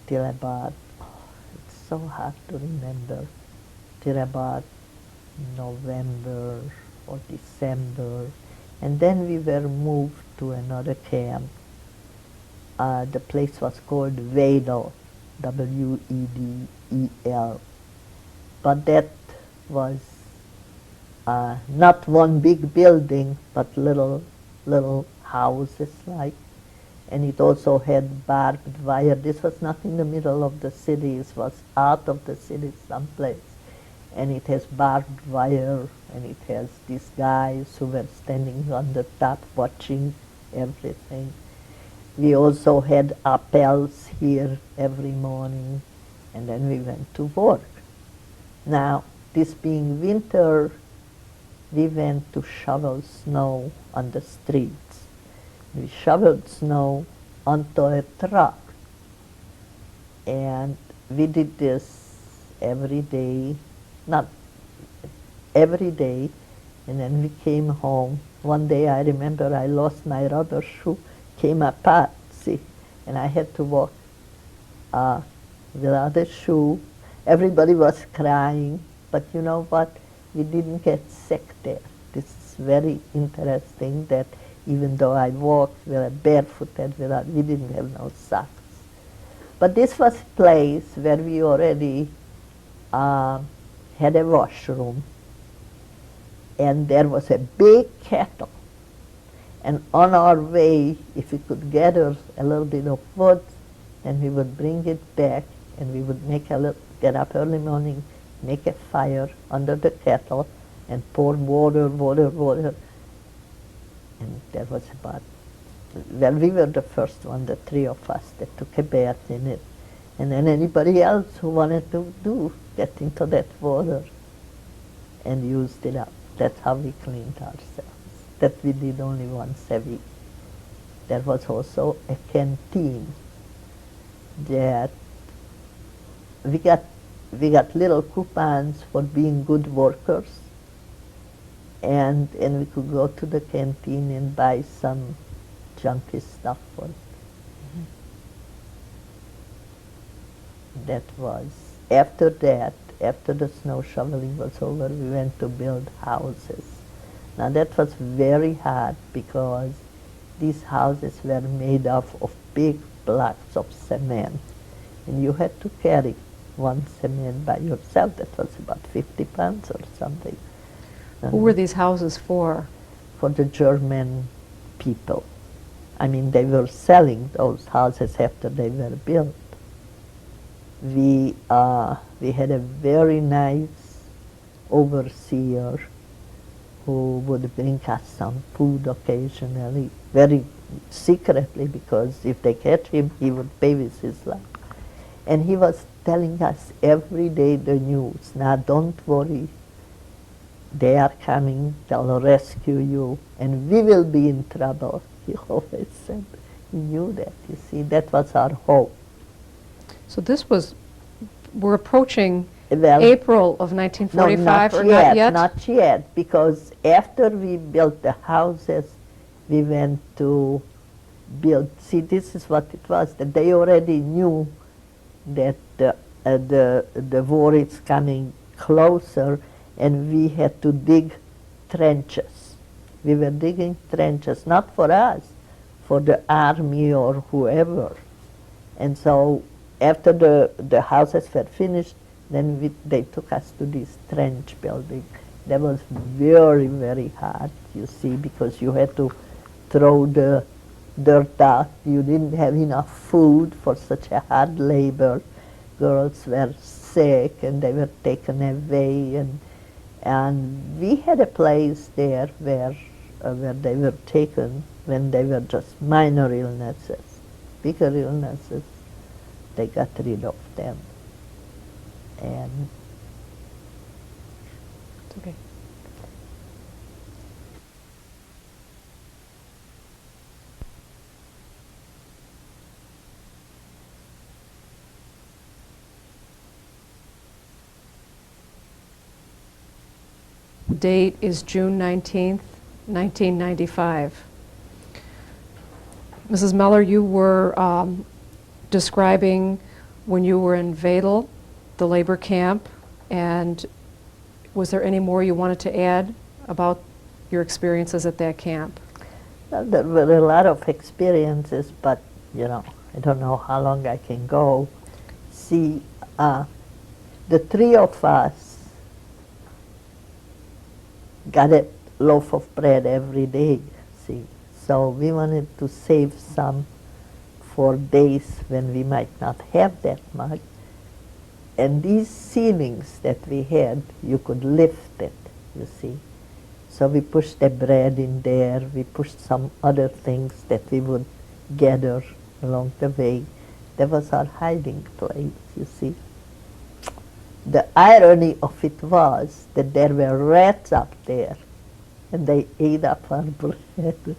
till about, it's so hard to remember, till about November or December. And then we were moved to another camp. The place was called Wedel, Wedel. But that was not one big building, but little houses like. And it also had barbed wire. This was not in the middle of the city. It was out of the city someplace. And it has barbed wire, and it has these guys who were standing on the top watching everything. We also had appels here every morning, and then we went to work. Now, this being winter, we went to shovel snow on the streets. We shoveled snow onto a truck. And we did this every day, not every day, and then we came home. One day I remember I lost my rubber shoe, came apart, see, and I had to walk without a shoe. Everybody was crying, but you know what? We didn't get sick there. This is very interesting that even though I walked barefooted, we didn't have no socks. But this was a place where we already had a washroom, and there was a big kettle. And on our way, if we could gather a little bit of wood, then we would bring it back, and we would get up early morning, make a fire under the kettle, and pour water. And there was about, well, we were the first one, the three of us, that took a bath in it. And then anybody else who wanted to get into that water and used it up. That's how we cleaned ourselves. That we did only once a week. There was also a canteen that we got little coupons for being good workers, and we could go to the canteen and buy some junky stuff for it. That was, after the snow shoveling was over, we went to build houses. Now that was very hard because these houses were made up of big blocks of cement. And you had to carry one cement by yourself. That was about 50 pounds or something. Who were these houses for? For the German people. I mean, they were selling those houses after they were built. We had a very nice overseer who would bring us some food occasionally, very secretly, because if they catch him, he would pay with his life. And he was telling us every day the news. Now, don't worry. They are coming. They'll rescue you. And we will be in trouble, he always said. He knew that, you see. That was our hope. So this was, we're approaching Well, April of no, 1945, or not yet? Not yet, because after we built the houses, we went to build. See, this is what it was. That they already knew that the war is coming closer, and we had to dig trenches. We were digging trenches, not for us, for the army or whoever. And so after the houses were finished, then they took us to this trench building. That was very, very hard, you see, because you had to throw the dirt out. You didn't have enough food for such a hard labor. Girls were sick and they were taken away, and we had a place there where they were taken when they were just minor illnesses. Bigger illnesses, they got rid of them. And It's okay. date is June 19th, 1995. Mrs. Meller, you were describing when you were in Vedel, the labor camp, and was there any more you wanted to add about your experiences at that camp? Well, there were a lot of experiences, but I don't know how long I can go. See, the three of us got a loaf of bread every day, see. So we wanted to save some for days when we might not have that much. And these ceilings that we had, you could lift it, you see. So we pushed the bread in there, we pushed some other things that we would gather along the way. That was our hiding place, you see. The irony of it was that there were rats up there, and they ate up our bread.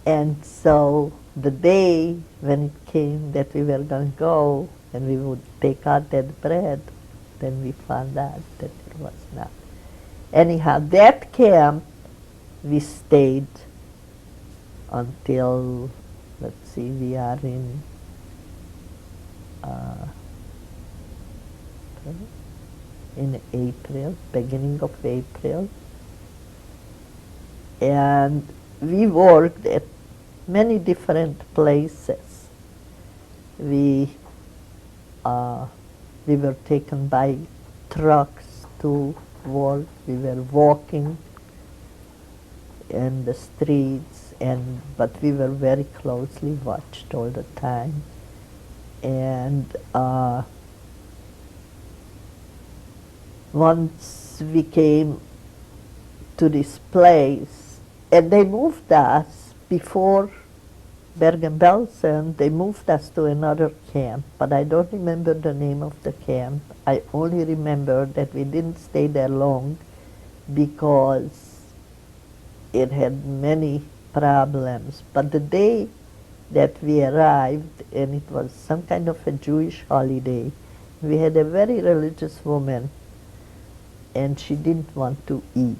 And so the day when it came that we were going to go and we would take out that bread, then we found out that it was not. Anyhow, that camp we stayed until, let's see, we are in April, beginning of April. And we worked at many different places. We were taken by trucks to work. We were walking in the streets, but we were very closely watched all the time. And once we came to this place, and they moved us before Bergen-Belsen, they moved us to another camp, but I don't remember the name of the camp. I only remember that we didn't stay there long because it had many problems. But the day that we arrived, and it was some kind of a Jewish holiday, we had a very religious woman, and she didn't want to eat.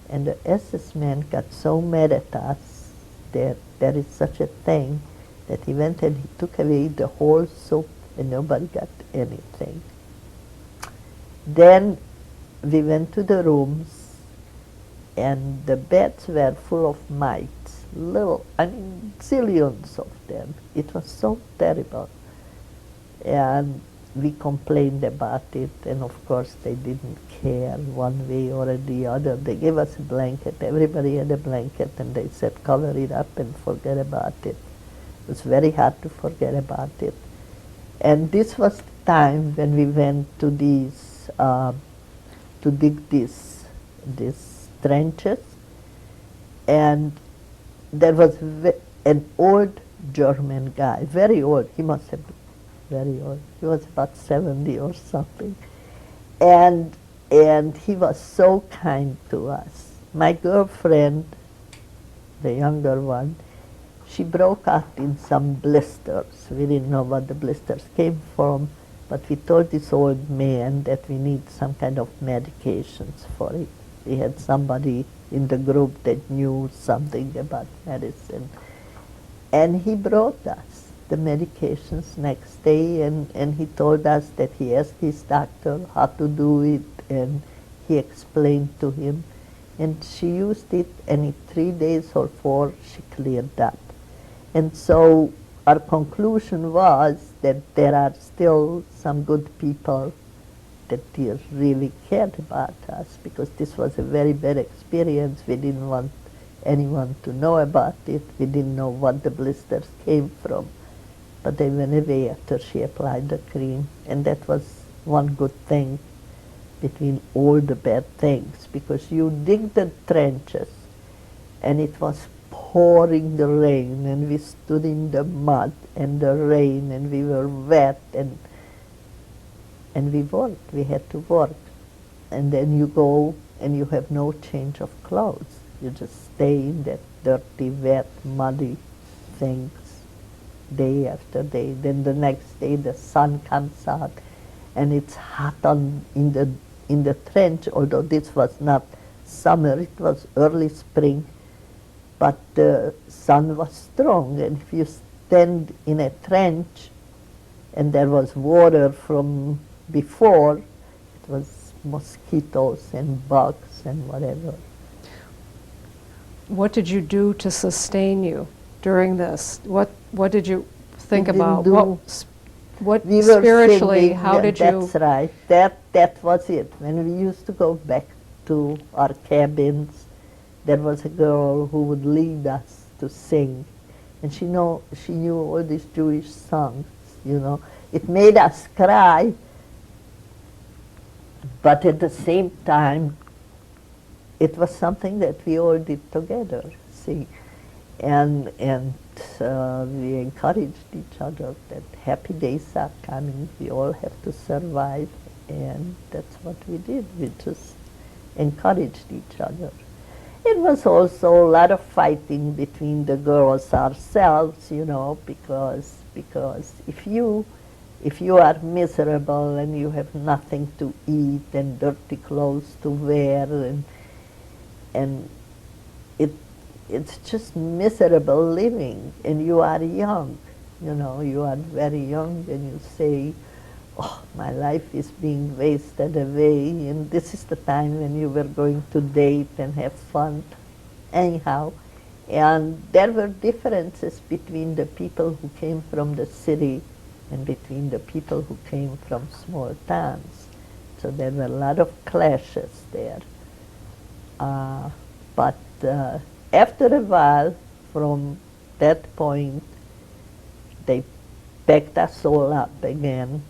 And the SS man got so mad at us that there is such a thing that he went and he took away the whole soup and nobody got anything. Then we went to the rooms and the beds were full of mites, zillions of them. It was so terrible. And we complained about it, and of course they didn't care one way or the other. They gave us a blanket. Everybody had a blanket, and they said, cover it up and forget about it. It was very hard to forget about it. And this was the time when we went to these, to dig these trenches, and there was an old German guy, very old. He must have been very old. He was about 70 or something. And he was so kind to us. My girlfriend, the younger one, she broke out in some blisters. We didn't know what the blisters came from, but we told this old man that we need some kind of medications for it. We had somebody in the group that knew something about medicine. And he brought us the medications next day, and he told us that he asked his doctor how to do it, and he explained to him, and she used it, and in 3 days or 4 she cleared up. And so our conclusion was that there are still some good people that really cared about us, because this was a very bad experience. We didn't want anyone to know about it. We didn't know what the blisters came from. But they went away after she applied the cream. And that was one good thing between all the bad things, because you dig the trenches and it was pouring the rain, and we stood in the mud and the rain, and we were wet, and we worked. We had to work. And then you go and you have no change of clothes. You just stay in that dirty, wet, muddy things day after day. Then the next day the sun comes out and it's hot in in the trench, although this was not summer, it was early spring, but the sun was strong, and if you stand in a trench and there was water from before, it was mosquitoes and bugs and whatever. What did you do to sustain you during this? What did you think We didn't about? do- What We were spiritually, singing, how did you? That's right. That was it. When we used to go back to our cabins, there was a girl who would lead us to sing, and she knew all these Jewish songs. It made us cry, but at the same time, it was something that we all did together. See, and we encouraged each other that happy days are coming. We all have to survive, and that's what we did. We just encouraged each other. It was also a lot of fighting between the girls ourselves, because if you are miserable and you have nothing to eat and dirty clothes to wear, and it's just miserable living, and you are young, you are very young, and you say, oh, my life is being wasted away, and this is the time when you were going to date and have fun anyhow. And there were differences between the people who came from the city and between the people who came from small towns. So there were a lot of clashes there. But after a while, from that point, they packed us all up again,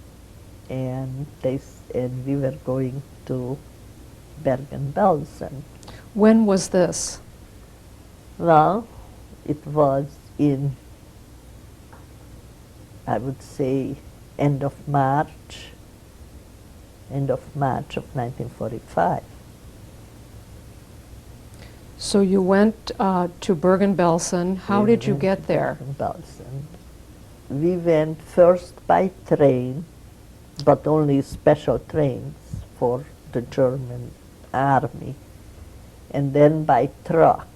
and we were going to Bergen-Belsen. When was this? Well, it was in, I would say, end of March of 1945. So you went to Bergen-Belsen. How did you get there? Bergen-Belsen. We went first by train, but only special trains for the German army, and then by truck.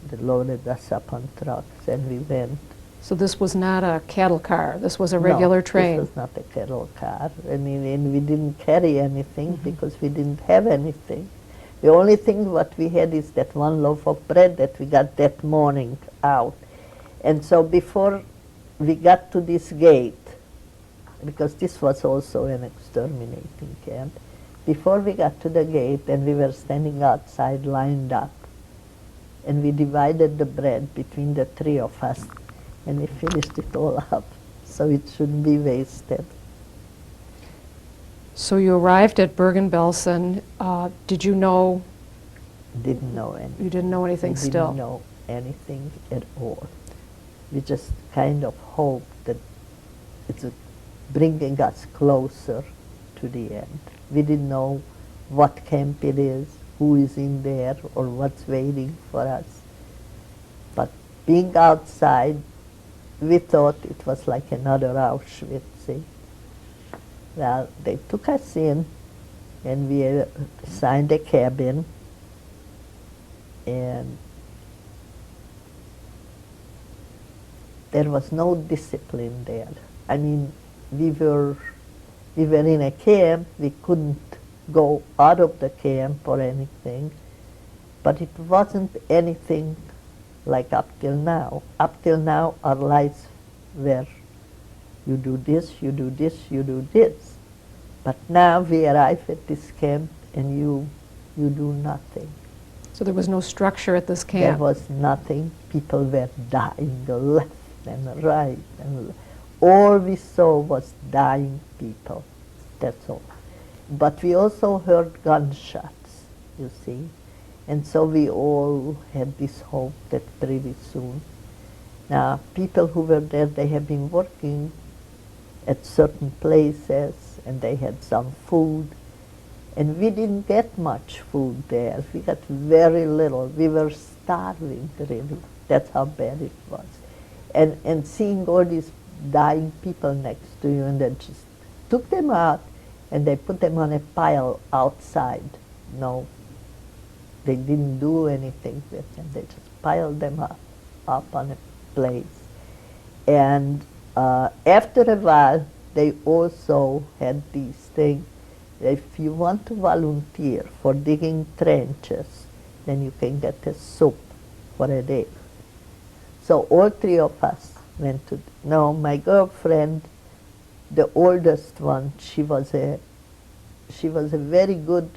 They loaded us up on trucks, and we went. So this was not a cattle car. This was a regular train. This was not a cattle car. And we didn't carry anything because we didn't have anything. The only thing what we had is that one loaf of bread that we got that morning out. And so before we got to this gate, because this was also an exterminating camp, before we got to the gate and we were standing outside lined up, and we divided the bread between the three of us, and we finished it all up, so it shouldn't be wasted. So you arrived at Bergen-Belsen. Did you know? Didn't know anything. You didn't know anything We still? didn't know anything at all. We just kind of hoped that it's bringing us closer to the end. We didn't know what camp it is, who is in there, or what's waiting for us. But being outside, we thought it was like another Auschwitz. See? Well, they took us in, and we assigned a cabin, and there was no discipline there. I mean, we were in a camp. We couldn't go out of the camp or anything, but it wasn't anything like up till now. Up till now, our lives were, you do this, you do this, you do this. But now we arrive at this camp and you do nothing. So there was no structure at this There camp? was nothing. People were dying left and right. And all we saw was dying people. That's all. But we also heard gunshots, you see. And so we all had this hope that pretty soon. Now, people who were there, they have been working at certain places, and they had some food. And we didn't get much food there. We got very little. We were starving, really. That's how bad it was. And seeing all these dying people next to you, and then just took them out and they put them on a pile outside. No, they didn't do anything with them. They just piled them up on a place. And after a while, they also had these things. If you want to volunteer for digging trenches, then you can get a soup for a day. So all three of us went to. Now my girlfriend, the oldest one, she was a very good.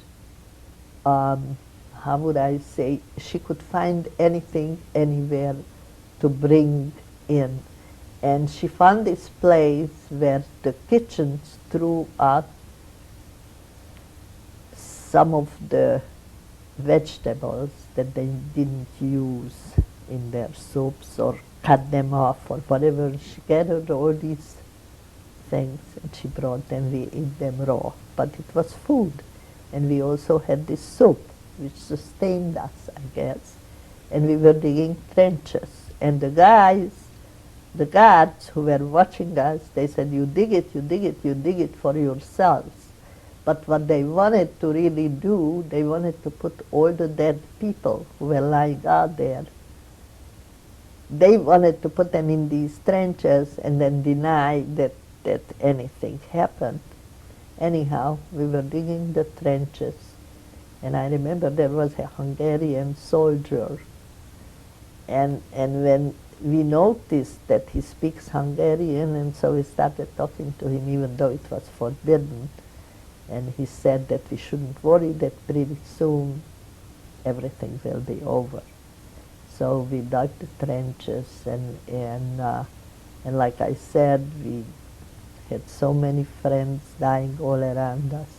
How would I say? She could find anything, anywhere, to bring in, and she found this place where the kitchens threw out some of the vegetables that they didn't use in their soups or cut them off or whatever. She gathered all these things and she brought them. We ate them raw, but it was food. And we also had this soup which sustained us, I guess. And we were digging trenches. And the guards who were watching us, they said, you dig it, you dig it, you dig it for yourselves. But what they wanted to really do, they wanted to put all the dead people who were lying out there, they wanted to put them in these trenches and then deny that anything happened. Anyhow, we were digging the trenches, and I remember there was a Hungarian soldier, and when we noticed that he speaks Hungarian, and so we started talking to him even though it was forbidden. And he said that we shouldn't worry, that pretty soon everything will be over. So we dug the trenches, and like I said, we had so many friends dying all around us.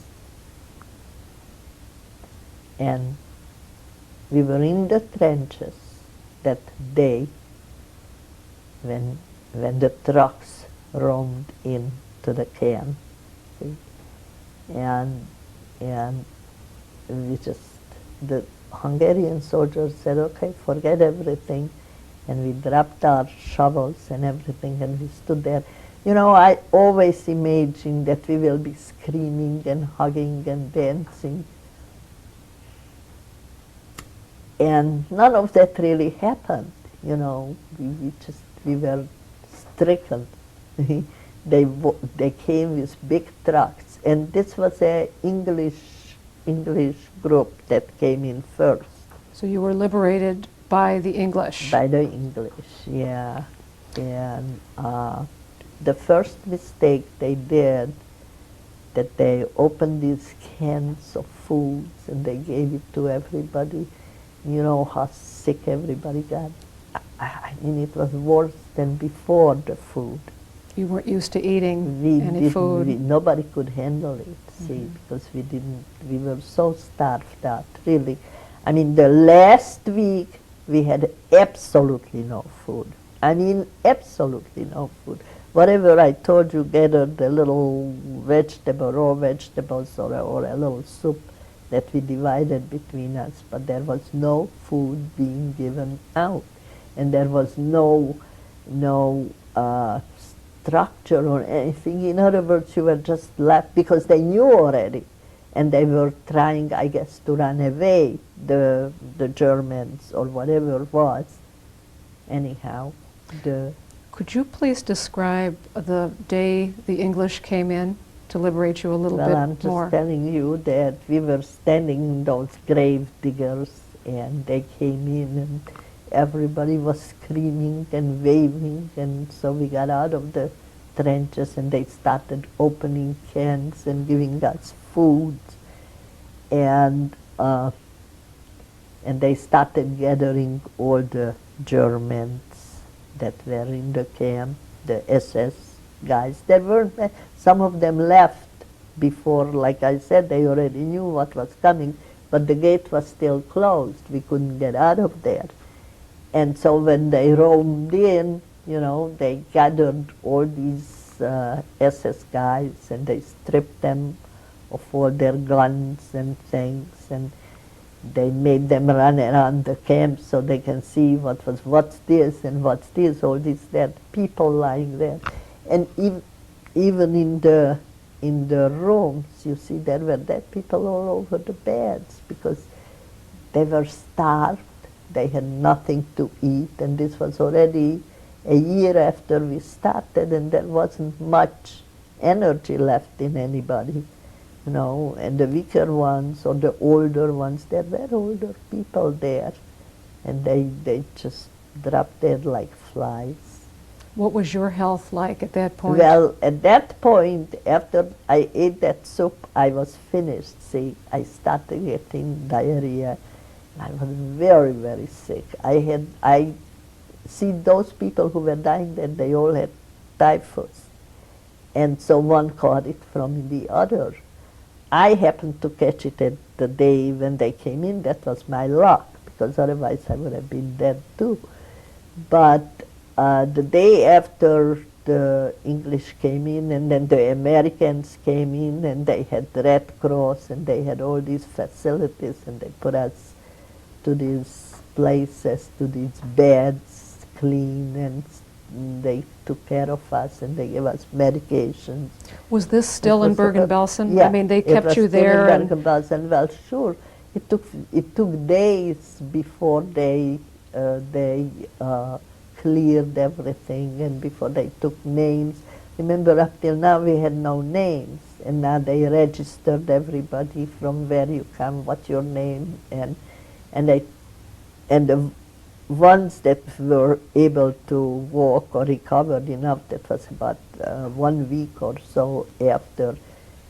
And we were in the trenches that day when the trucks roamed into the camp. And we just, the Hungarian soldiers said, okay, forget everything, and we dropped our shovels and everything, and we stood there. You know, I always imagine that we will be screaming and hugging and dancing, and none of that really happened. You know, we were stricken. They came with big trucks, and this was a English group that came in first. So you were liberated by the English. By the English, yeah. And the first mistake they did, that they opened these cans of foods and they gave it to everybody. You know how sick everybody got. I mean, it was worse than before the food. You weren't used to eating any food. Nobody could handle it, see, because we were so starved out, really. I mean, the last week we had absolutely no food. I mean, absolutely no food. Whatever I told you, gathered a little raw vegetables, or a little soup that we divided between us, but there was no food being given out. And there was no structure or anything. In other words, you were just left because they knew already, and they were trying, I guess, to run away, the Germans or whatever it was. Anyhow, Could you please describe the day the English came in to liberate you a little bit more? Well, I'm just telling you that we were standing, those grave diggers, and they came in, and everybody was screaming and waving, and so we got out of the trenches, and they started opening cans and giving us food, and they started gathering all the Germans that were in the camp, the SS guys. There weren't some of them left before, like I said, they already knew what was coming, but the gate was still closed. We couldn't get out of there. And so when they roamed in, you know, they gathered all these SS guys, and they stripped them of all their guns and things, and they made them run around the camp so they can see what's this and what's this, all these dead people lying there. And even in the in the rooms, you see, there were dead people all over the beds because they were starved, they had nothing to eat, and this was already a year after we started, and there wasn't much energy left in anybody, you know, and the weaker ones or the older ones, there were older people there, and they just dropped dead like flies. What was your health like at that point? Well, at that point, after I ate that soup, I was finished. See, I started getting diarrhea. I was very, very sick. I see those people who were dying then, they all had typhus. And so one caught it from the other. I happened to catch it at the day when they came in. That was my luck, because otherwise I would have been dead too. But the day after the English came in, and then the Americans came in, and they had the Red Cross, and they had all these facilities, and they put us to these places, to these beds, clean, and they took care of us, and they gave us medications. Was this still in Bergen-Belsen? Yeah, I mean, they it kept was you still there. in Bergen-Belsen. Well, sure. It took days before they cleared everything, and before they took names. Remember, up till now we had no names, and now they registered everybody from where you come, what's your name, and the ones that were able to walk or recovered enough, that was about 1 week or so after,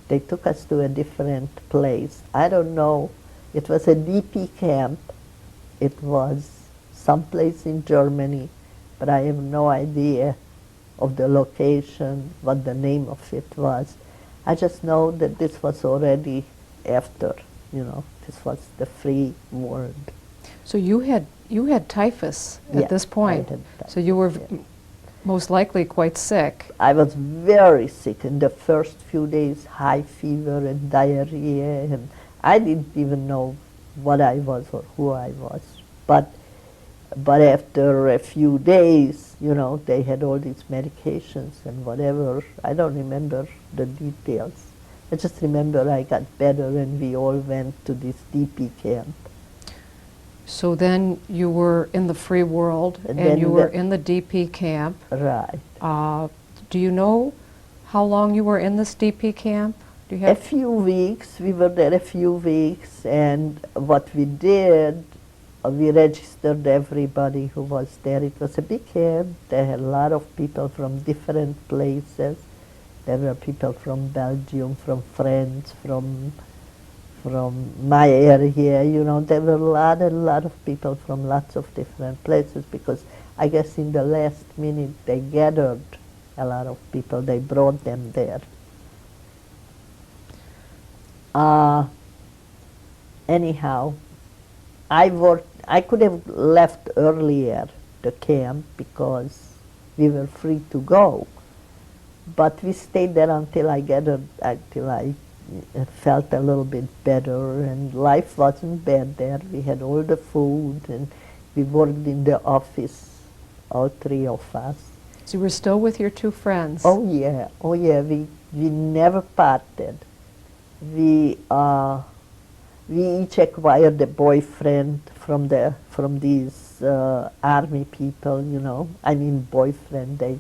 they took us to a different place. I don't know, it was a DP camp. It was someplace in Germany, but I have no idea of the location, what the name of it was. I just know that this was already after, you know, this was the free world. So you had typhus at Yeah, this point. I had typhus, So you were yeah. most likely quite sick. I was very sick in the first few days, high fever and diarrhea, and I didn't even know what I was or who I was. But after a few days, you know, they had all these medications and whatever. I don't remember the details. I just remember I got better and we all went to this DP camp. So then you were in the free world, And and then you were in the DP camp. Right. Do you know how long you were in this DP camp? Do you A have? few weeks. We were there a few weeks, and what we did, we registered everybody who was there. It was a big camp. There had a lot of people from different places. There were people from Belgium, from France, from my area, you know. There were a lot of people from lots of different places, because I guess in the last minute they gathered a lot of people. They brought them there. Anyhow, I could have left earlier the camp because we were free to go, but we stayed there until I felt a little bit better, and life wasn't bad there. We had all the food, and we worked in the office, all three of us. So you were still with your two friends. Oh yeah, we never parted. We each acquired a boyfriend from these army people, you know. I mean boyfriend. They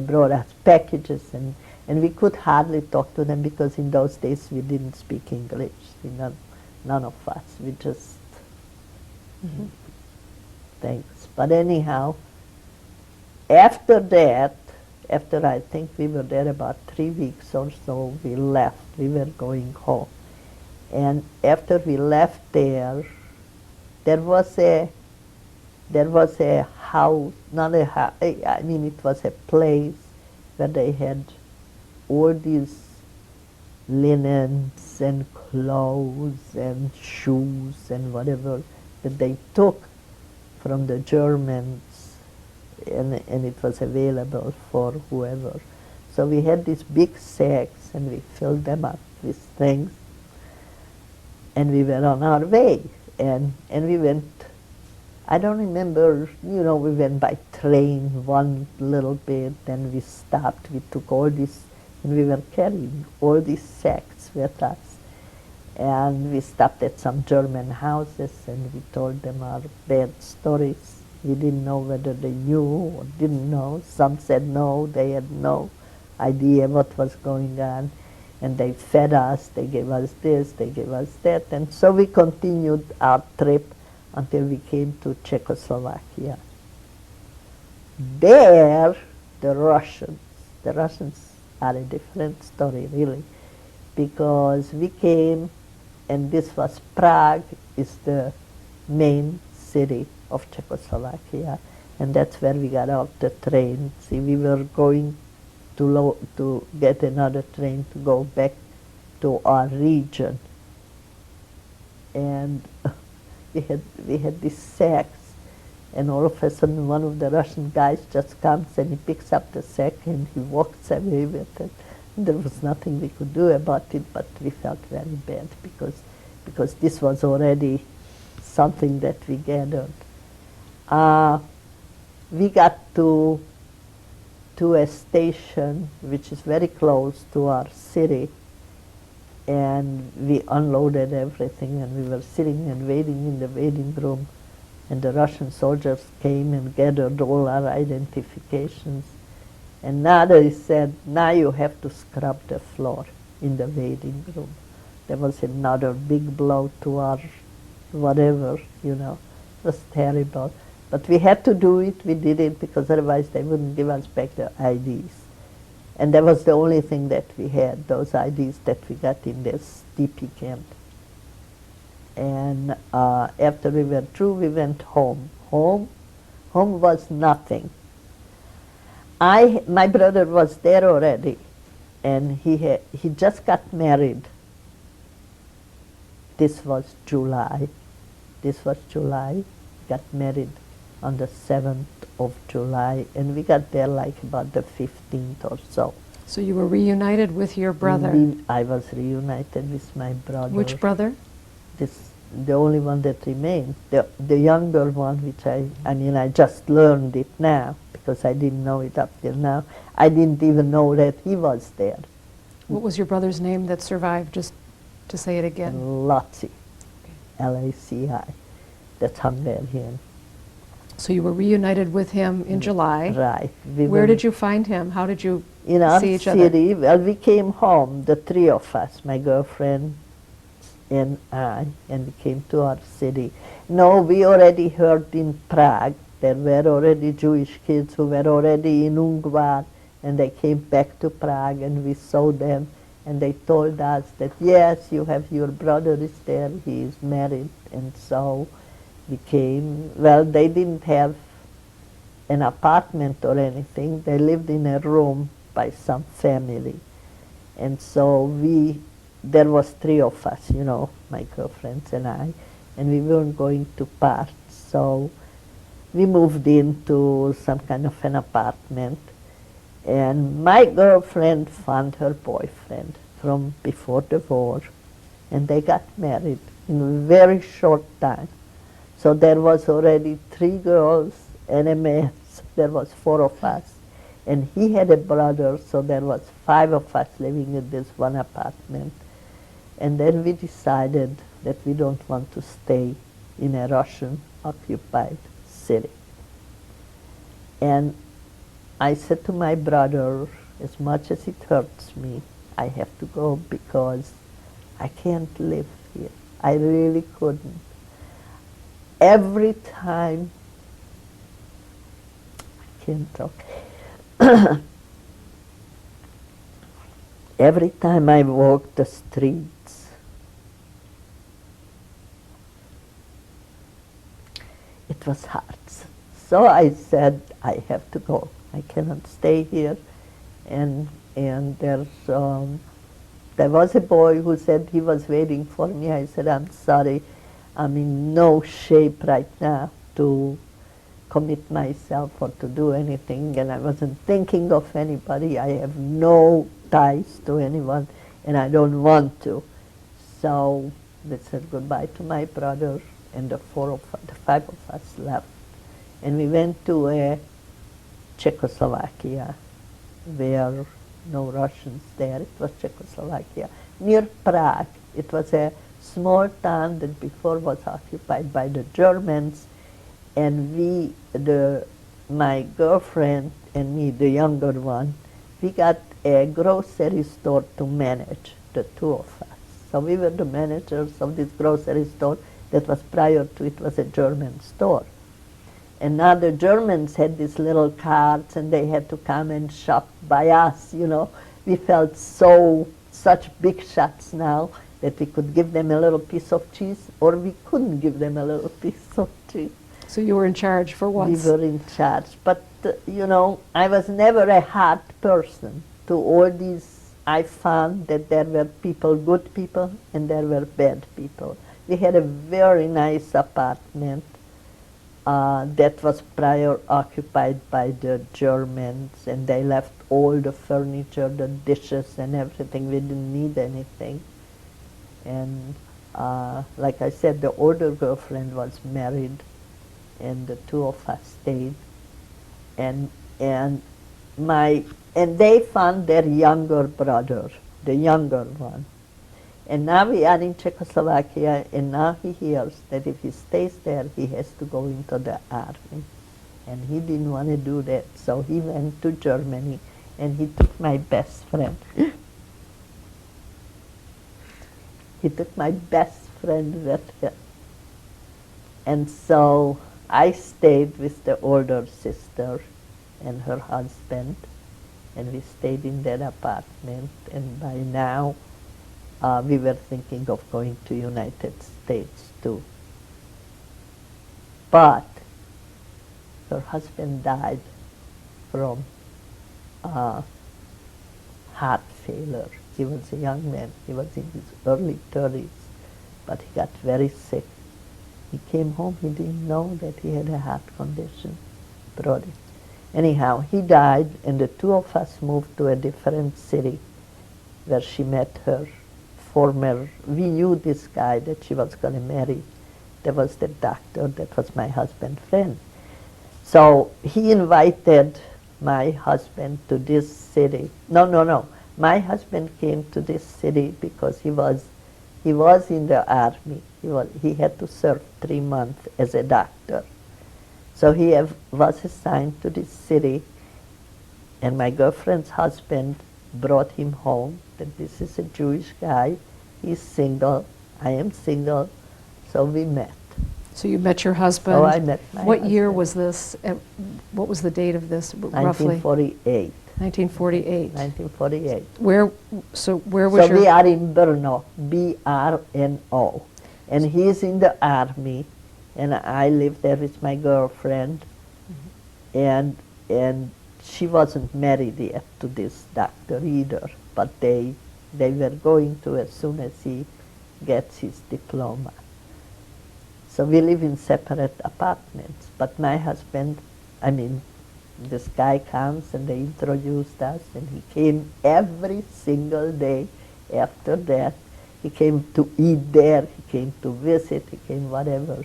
brought us packages, and we could hardly talk to them because in those days we didn't speak English. None of us. We just thanks. But anyhow, after that, after I think we were there about 3 weeks or so, we left. We were going home. And after we left there was a house, not a house, I mean it was a place where they had all these linens and clothes and shoes and whatever that they took from the Germans, and it was available for whoever. So we had these big sacks, and we filled them up with things, and we were on our way. And we went, I don't remember, you know, we went by train one little bit, then we stopped. We took all these And we were carrying all these sacks with us. And we stopped at some German houses and we told them our bad stories. We didn't know whether they knew or didn't know. Some said no, they had no idea what was going on. And they fed us, they gave us this, they gave us that. And so we continued our trip until we came to Czechoslovakia. There, the Russians are a different story really, because we came, and this was Prague, is the main city of Czechoslovakia, and that's where we got off the train. See, we were going to get another train to go back to our region, and we had these sacks, and all of a sudden one of the Russian guys just comes and he picks up the sack and he walks away with it. There was nothing we could do about it, but we felt very bad because this was already something that we gathered. We got to a station which is very close to our city, and we unloaded everything, and we were sitting and waiting in the waiting room, and the Russian soldiers came and gathered all our identifications. And now they said, now you have to scrub the floor in the waiting room. There was another big blow to our whatever, you know. It was terrible. But we had to do it. We did it because otherwise they wouldn't give us back the IDs. And that was the only thing that we had, those IDs that we got in this DP camp. And after we were through, we went home. Home was nothing. My brother was there already, and he just got married. This was July. Got married on the 7th of July, and we got there like about the 15th or so. So you were reunited with your brother. I was reunited with my brother. Which brother? The only one that remained. The younger one, which I just learned it now, because I didn't know it up till now. I didn't even know that he was there. What was your brother's name that survived, just to say it again? Laci, L-A-C-I. That's Hungarian. So you were reunited with him in July. Right. Where did you find him? How did you in our see each city, other? Well, we came home, the three of us, my girlfriend and I, and we came to our city. No, we already heard in Prague. There were already Jewish kids who were already in Ungvar, and they came back to Prague, and we saw them, and they told us that, yes, you have your brother is there, he is married, and so we came. Well, they didn't have an apartment or anything. They lived in a room by some family. And so there was three of us, you know, my girlfriends and I, and we weren't going to part. So we moved into some kind of an apartment, and my girlfriend found her boyfriend from before the war, and they got married in a very short time. So there was already 3 girls and a man, so there was 4 of us. And he had a brother, so there was 5 of us living in this one apartment. And then we decided that we don't want to stay in a Russian-occupied city. And I said to my brother, as much as it hurts me, I have to go because I can't live here. I really couldn't. Every time, I can't talk. Every time I walk the streets, it was hard. So I said, I have to go. I cannot stay here. And there was a boy who said he was waiting for me. I said, I'm sorry, I'm in no shape right now to commit myself or to do anything, and I wasn't thinking of anybody. I have no ties to anyone, and I don't want to. So they said goodbye to my brother, and the 5 of us left. And we went to Czechoslovakia, where no Russians there. It was Czechoslovakia, near Prague. It was a small town that before was occupied by the Germans, and my girlfriend and me, the younger one, we got a grocery store to manage, the two of us. So we were the managers of this grocery store that was prior to it was a German store. And now the Germans had these little carts and they had to come and shop by us, you know. We felt such big shots now that we could give them a little piece of cheese or we couldn't give them a little piece of cheese. So you were in charge for once. We were in charge. But, you know, I was never a hard person. To all these, I found that there were people, good people, and there were bad people. We had a very nice apartment that was prior occupied by the Germans, and they left all the furniture, the dishes and everything. We didn't need anything. And like I said, the older girlfriend was married, and the two of us stayed. And they found their younger brother, the younger one. And now we are in Czechoslovakia, and now he hears that if he stays there, he has to go into the army. And he didn't want to do that, so he went to Germany, and he took my best friend. He took my best friend with him. And so I stayed with the older sister and her husband, and we stayed in that apartment, and by now we were thinking of going to United States too. But her husband died from heart failure. He was a young man. He was in his early 30s, but he got very sick. He came home, he didn't know that he had a heart condition. Brought it. Anyhow, he died, and the two of us moved to a different city where she met her former, we knew this guy that she was going to marry. There was the doctor that was my husband's friend. So he invited my husband to this city. No. My husband came to this city because he was in the army. He had to serve 3 months as a doctor. So he was assigned to this city, and my girlfriend's husband brought him home, that this is a Jewish guy, he's single, I am single, so we met. So you met your husband. So I met my What year husband. was this? What was the date of this, roughly? 1948. 1948. 1948. Where was So your... we are in Brno, B-R-N-O, and he's in the army, and I live there with my girlfriend, and she wasn't married yet to this doctor either, but they were going to as soon as he gets his diploma. So we live in separate apartments, but my husband, this guy comes and they introduced us, and he came every single day after that. He came to eat there, he came to visit, he came whatever.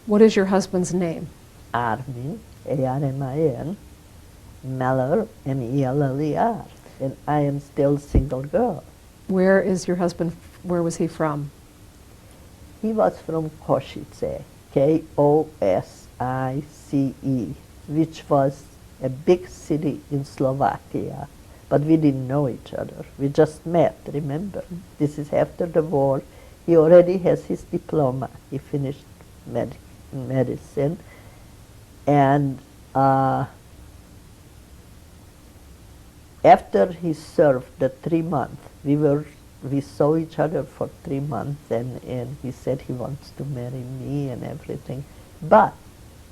What is your husband's name? Armin, A-R-M-I-N, Meller, M-E-L-L-E-R, and I am still single girl. Where is your husband, where was he from? He was from Košice, K-O-S-I-C-E, which was a big city in Slovakia, but we didn't know each other. We just met, remember? This is after the war. He already has his diploma. He finished medicine, and after he served the 3 months, we saw each other for 3 months, and he said he wants to marry me and everything. But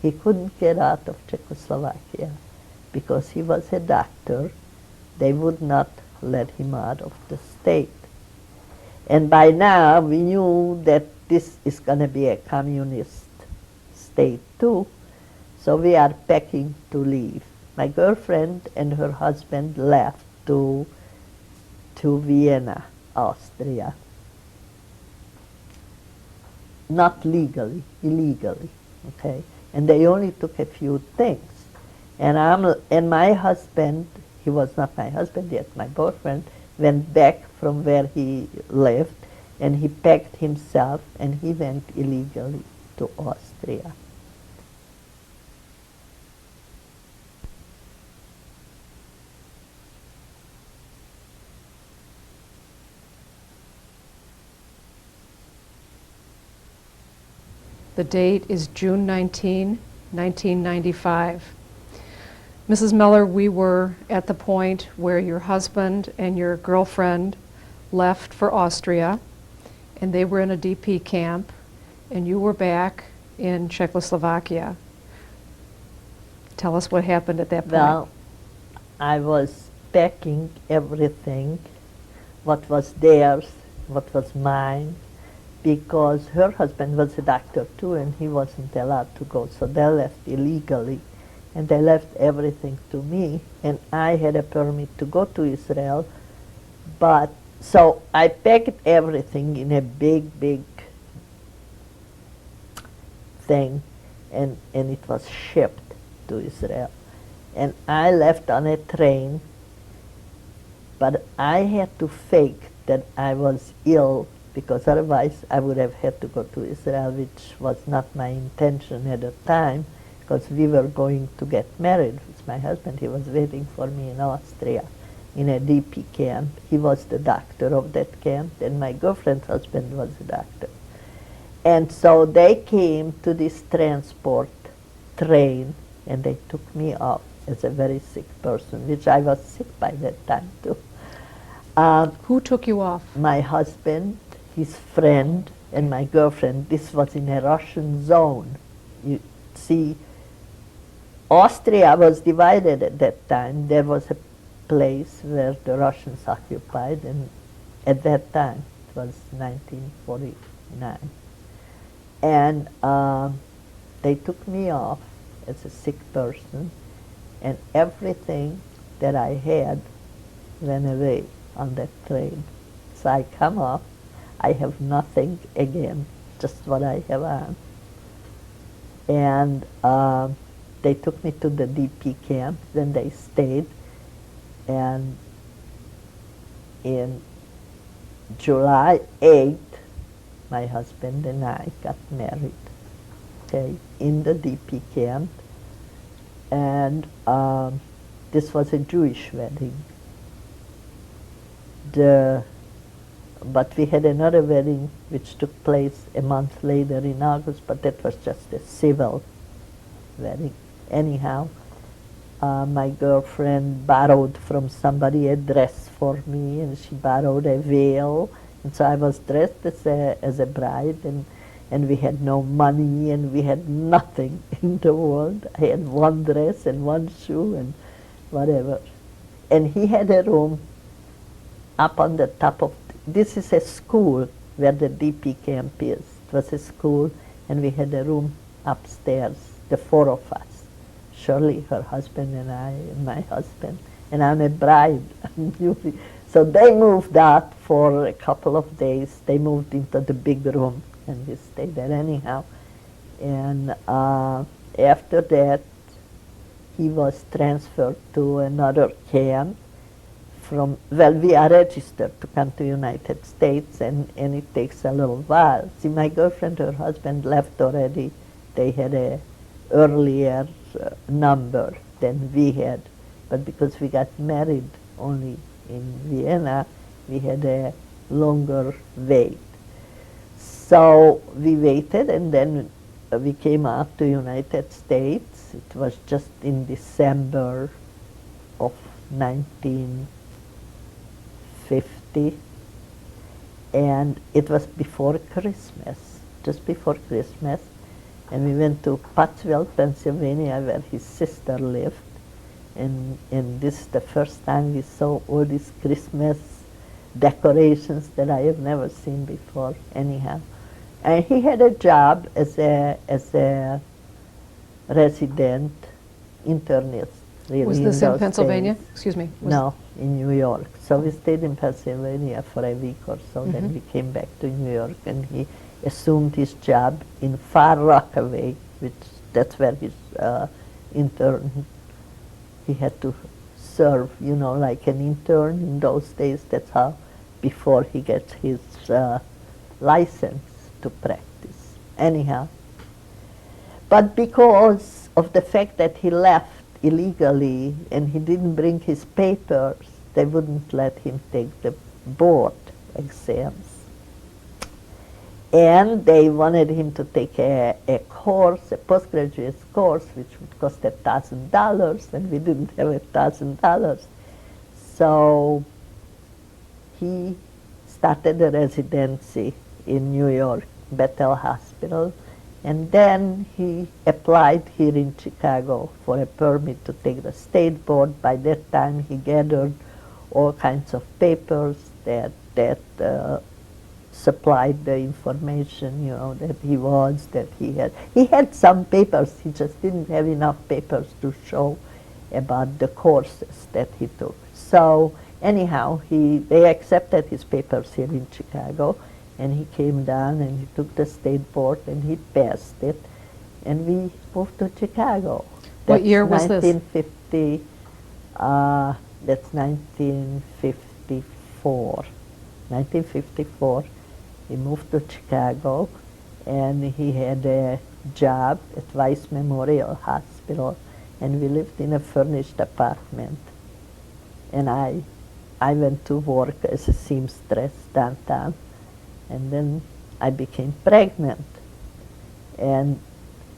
he couldn't get out of Czechoslovakia because he was a doctor. They would not let him out of the state. And by now we knew that this is going to be a communist state too, so we are packing to leave. My girlfriend and her husband left to Vienna, Austria. Not legally, illegally, okay? And they only took a few things. And my husband, he was not my husband yet, my boyfriend, went back from where he lived, and he packed himself and he went illegally to Austria. The date is June 19, 1995. Mrs. Meller, we were at the point where your husband and your girlfriend left for Austria, and they were in a DP camp, and you were back in Czechoslovakia. Tell us what happened at that point. Well, I was packing everything, what was theirs, what was mine, because her husband was a doctor too, and he wasn't allowed to go, so they left illegally, and they left everything to me, and I had a permit to go to Israel, but so I packed everything in a big, big thing, and it was shipped to Israel. And I left on a train, but I had to fake that I was ill, because otherwise I would have had to go to Israel, which was not my intention at the time, because we were going to get married with my husband. He was waiting for me in Austria in a DP camp. He was the doctor of that camp, and my girlfriend's husband was a doctor. And so they came to this transport train, and they took me off as a very sick person, which I was sick by that time too. Who took you off? My husband, his friend, and my girlfriend. This was in a Russian zone. You see, Austria was divided at that time. There was a place where the Russians occupied, and at that time, it was 1949. And they took me off as a sick person, and everything that I had ran away on that train. So I come off, I have nothing again, just what I have on. And they took me to the DP camp, then they stayed, and in July 8th, my husband and I got married, okay, in the DP camp, and this was a Jewish wedding. But we had another wedding which took place a month later in August, but that was just a civil wedding. Anyhow, my girlfriend borrowed from somebody a dress for me, and she borrowed a veil, and so I was dressed as a bride, and we had no money, and we had nothing in the world. I had one dress and one shoe and whatever. And he had a room up on the top of, this is a school where the DP camp is. It was a school, and we had a room upstairs, the four of us. Shirley, her husband, and I, and my husband. And I'm a bride. So they moved out for a couple of days. They moved into the big room, and we stayed there anyhow. And after that, he was transferred to another camp. Well, we are registered to come to United States, and it takes a little while. See, my girlfriend, her husband left already. They had a earlier number than we had, but because we got married only in Vienna, we had a longer wait. So we waited, and then we came out to United States. It was just in December of 1950, and it was before Christmas, just before Christmas, and we went to Pottsville, Pennsylvania, where his sister lived, and this is the first time we saw all these Christmas decorations that I have never seen before, anyhow. And he had a job as a resident internist. Really, Was this in Pennsylvania? Days. Excuse me. No, in New York. So we stayed in Pennsylvania for a week or so, then we came back to New York, and he assumed his job in Far Rockaway, which that's where his intern, he had to serve, you know, like an intern in those days. That's how, before he gets his license to practice. Anyhow, but because of the fact that he left illegally and he didn't bring his papers, they wouldn't let him take the board exams. And they wanted him to take a course, a postgraduate course, which would cost $1,000, and we didn't have $1,000. So he started a residency in New York, Bethel Hospital, and then he applied here in Chicago for a permit to take the state board. By that time, he gathered all kinds of papers that supplied the information, you know, that he had some papers, he just didn't have enough papers to show about the courses that he took. So anyhow, they accepted his papers here in Chicago, and he came down and he took the state board and he passed it, and we moved to Chicago. What year was this? 1950, that's 1954. 1954. He moved to Chicago, and he had a job at Weiss Memorial Hospital, and we lived in a furnished apartment. And I went to work as a seamstress downtown, and then I became pregnant, and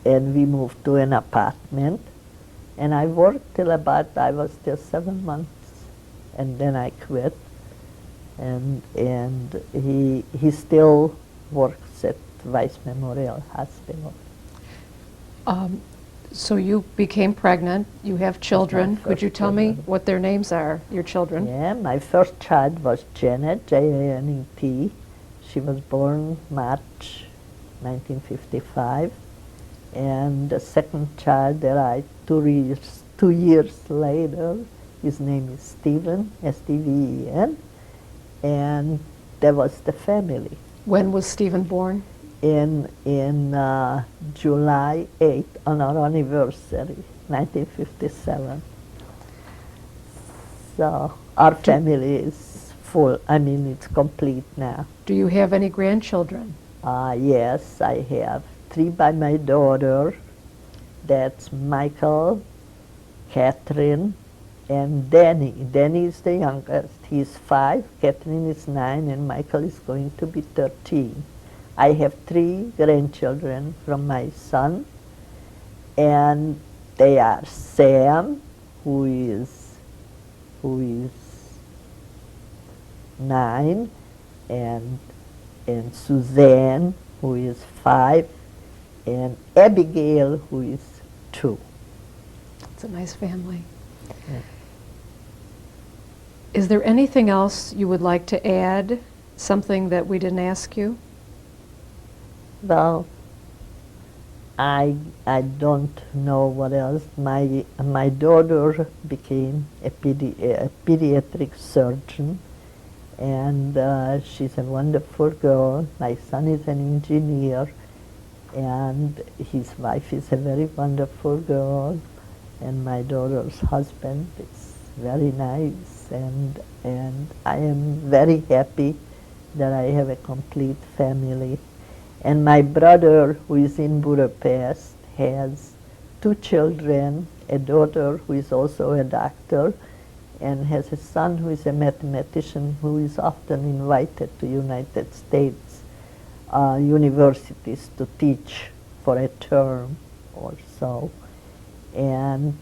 we moved to an apartment, and I worked till I was still 7 months, and then I quit. And he still works at Weiss Memorial Hospital. So you became pregnant, you have children. Could you tell me what their names are, your children? Yeah, my first child was Janet, Janet. She was born March 1955. And the second child died 2 years later. His name is Stephen, S-T-V-E-N. And that was the family. When was Stephen born? In July 8th, on our anniversary, 1957. So our family is full. I mean, it's complete now. Do you have any grandchildren? Yes, I have 3 by my daughter. That's Michael, Catherine, and Danny. Danny is the youngest. He's 5, Catherine is 9, and Michael is going to be 13. I have 3 grandchildren from my son, and they are Sam, who is 9, and Suzanne, who is 5, and Abigail, who is 2. It's a nice family. Yeah. Is there anything else you would like to add? Something that we didn't ask you? Well, I don't know what else. My daughter became a pediatric surgeon, and she's a wonderful girl. My son is an engineer, and his wife is a very wonderful girl, and my daughter's husband is very nice, and I am very happy that I have a complete family. And my brother, who is in Budapest, has 2 children, a daughter who is also a doctor, and has a son who is a mathematician who is often invited to United States universities to teach for a term or so. And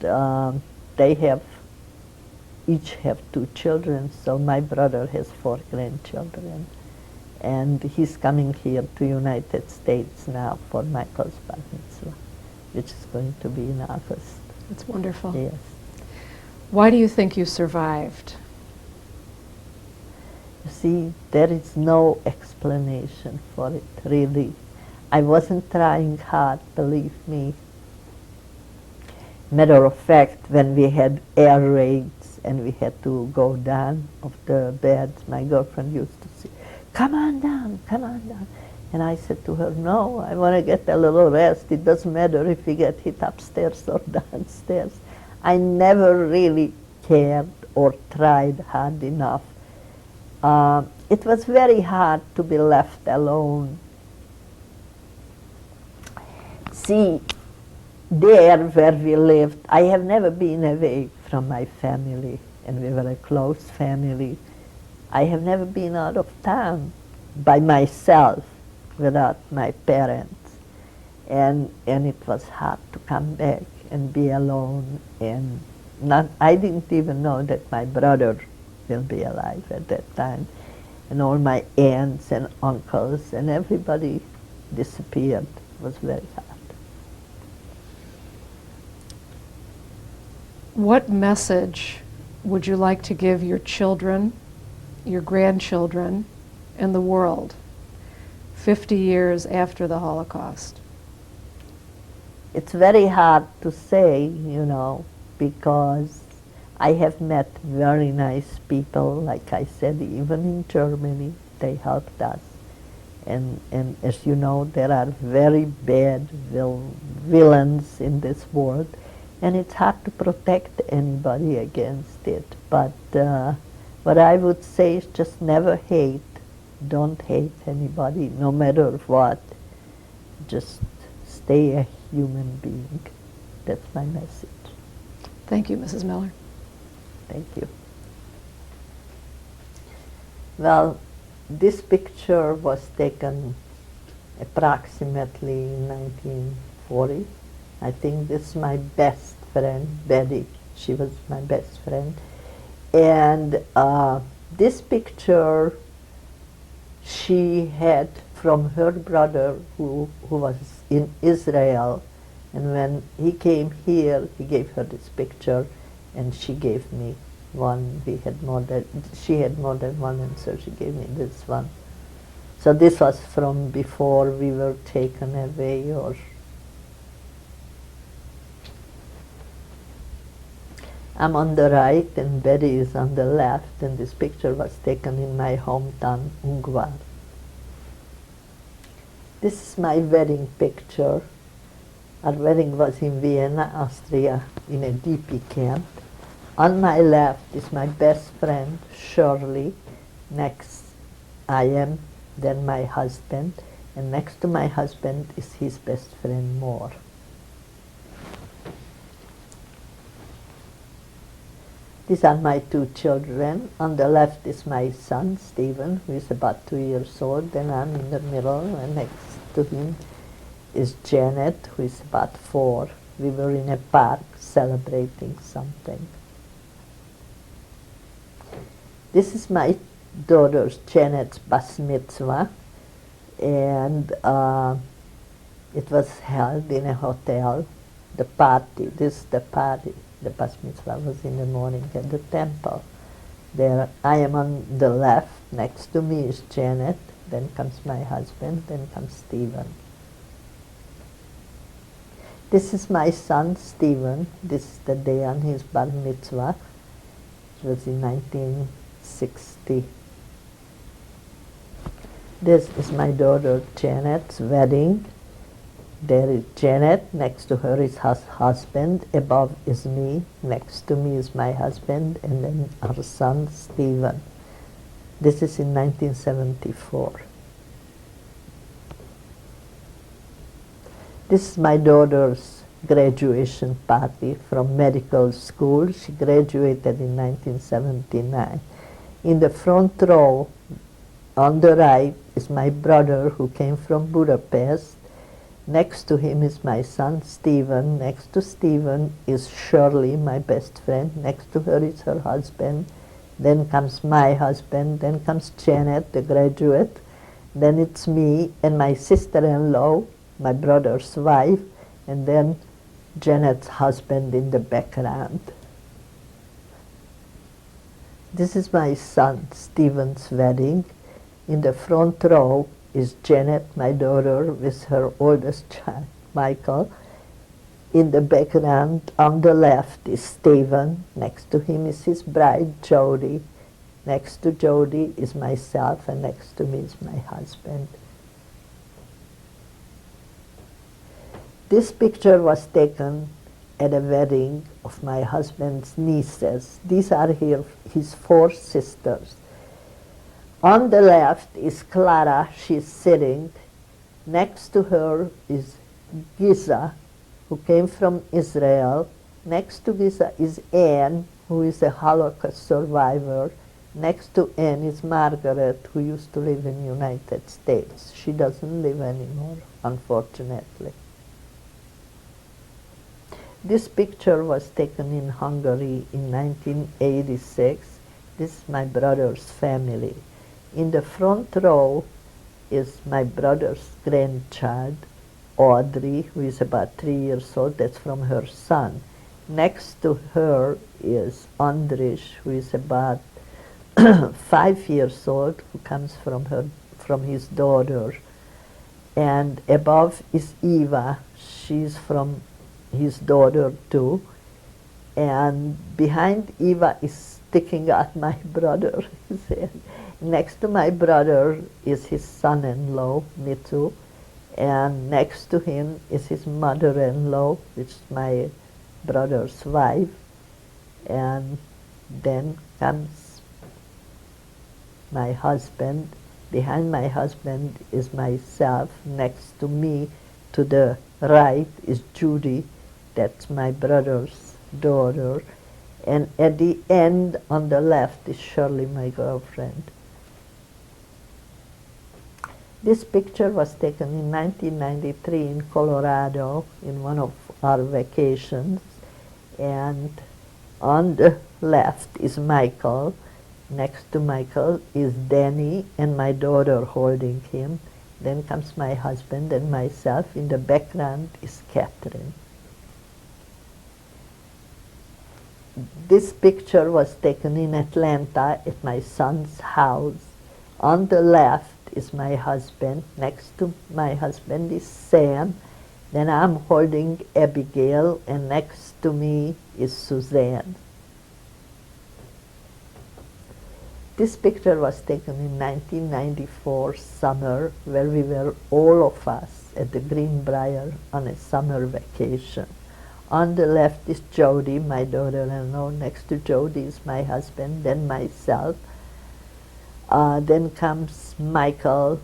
they each have 2 children, so my brother has 4 grandchildren. And he's coming here to United States now for Michael's bar mitzvah, which is going to be in August. That's wonderful. Yes. Why do you think you survived? You see, there is no explanation for it, really. I wasn't trying hard, believe me. Matter of fact, when we had air raids and we had to go down off the beds, my girlfriend used to say, come on down, come on down. And I said to her, no, I want to get a little rest. It doesn't matter if we get hit upstairs or downstairs. I never really cared or tried hard enough. It was very hard to be left alone. See, there where we lived, I have never been away from my family, and we were a close family. I have never been out of town by myself without my parents. And it was hard to come back and be alone. And I didn't even know that my brother will be alive at that time. And all my aunts and uncles and everybody disappeared. It was very hard. What message would you like to give your children, your grandchildren, and the world 50 years after the Holocaust? It's very hard to say, because I have met very nice people, like I said, even in Germany, they helped us. And as you know, there are very bad villains in this world, and it's hard to protect anybody against it. But what I would say is just never hate. Don't hate anybody, no matter what. Just stay a human being. That's my message. Thank you, Mrs. Meller. Thank you. Well, this picture was taken approximately in 1940. I think this is my best friend, Betty. She was my best friend. And this picture she had from her brother who was in Israel. And when he came here, he gave her this picture, and she gave me one. She had more than one, and so she gave me this one. So this was from before we were taken away, or I'm on the right and Betty is on the left, and this picture was taken in my hometown, Ungvar. This is my wedding picture. Our wedding was in Vienna, Austria, in a DP camp. On my left is my best friend, Shirley. Next I am, then my husband, and next to my husband is his best friend, Moore. These are my two children. On the left is my son, Stephen, who is about 2 years old, and I'm in the middle, and next to him is Janet, who is about 4. We were in a park celebrating something. This is my daughter's, Janet's, bas mitzvah, and it was held in a hotel. The party, this is the party. The bas mitzvah was in the morning at the temple. There, I am on the left. Next to me is Janet. Then comes my husband. Then comes Stephen. This is my son, Stephen. This is the day on his bar mitzvah. It was in 1960. This is my daughter Janet's wedding. There is Janet, next to her is her husband, above is me, next to me is my husband, and then our son, Stephen. This is in 1974. This is my daughter's graduation party from medical school. She graduated in 1979. In the front row, on the right, is my brother who came from Budapest. Next to him is my son, Stephen. Next to Stephen is Shirley, my best friend. Next to her is her husband. Then comes my husband. Then comes Janet, the graduate. Then it's me and my sister-in-law, my brother's wife, and then Janet's husband in the background. This is my son, Stephen's wedding. In the front row is Janet, my daughter, with her oldest child, Michael. In the background, on the left, is Stephen. Next to him is his bride, Jody. Next to Jody is myself, and next to me is my husband. This picture was taken at a wedding of my husband's nieces. These are his four sisters. On the left is Clara, she's sitting. Next to her is Giza, who came from Israel. Next to Giza is Anne, who is a Holocaust survivor. Next to Anne is Margaret, who used to live in the United States. She doesn't live anymore, unfortunately. This picture was taken in Hungary in 1986. This is my brother's family. In the front row is my brother's grandchild, Audrey, who is about 3 years old. That's from her son. Next to her is Andris, who is about 5 years old, who comes from his daughter. And above is Eva. She's from his daughter too. And behind Eva is sticking out my brother. Next to my brother is his son-in-law, Mithu, and next to him is his mother-in-law, which is my brother's wife, and then comes my husband. Behind my husband is myself. Next to me, to the right, is Judy. That's my brother's daughter. And at the end, on the left, is Shirley, my girlfriend. This picture was taken in 1993 in Colorado in one of our vacations. And on the left is Michael. Next to Michael is Danny and my daughter holding him. Then comes my husband and myself. In the background is Catherine. This picture was taken in Atlanta at my son's house. On the left is my husband. Next to my husband is Sam. Then I'm holding Abigail, and next to me is Suzanne. This picture was taken in 1994 summer, where we were all of us at the Greenbrier on a summer vacation. On the left is Jody, my daughter-in-law. Next to Jody is my husband, then myself. Then comes Michael,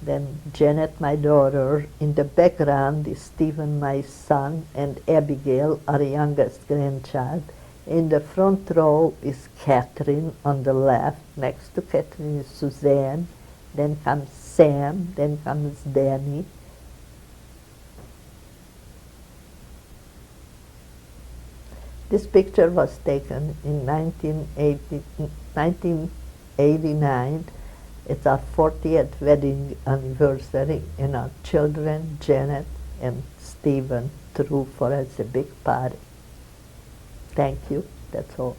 then Janet, my daughter. In the background is Stephen, my son, and Abigail, our youngest grandchild. In the front row is Catherine on the left. Next to Catherine is Suzanne. Then comes Sam. Then comes Danny. This picture was taken in 1989. It's our 40th wedding anniversary, and our children, Janet and Stephen, threw for us a big party. Thank you. That's all.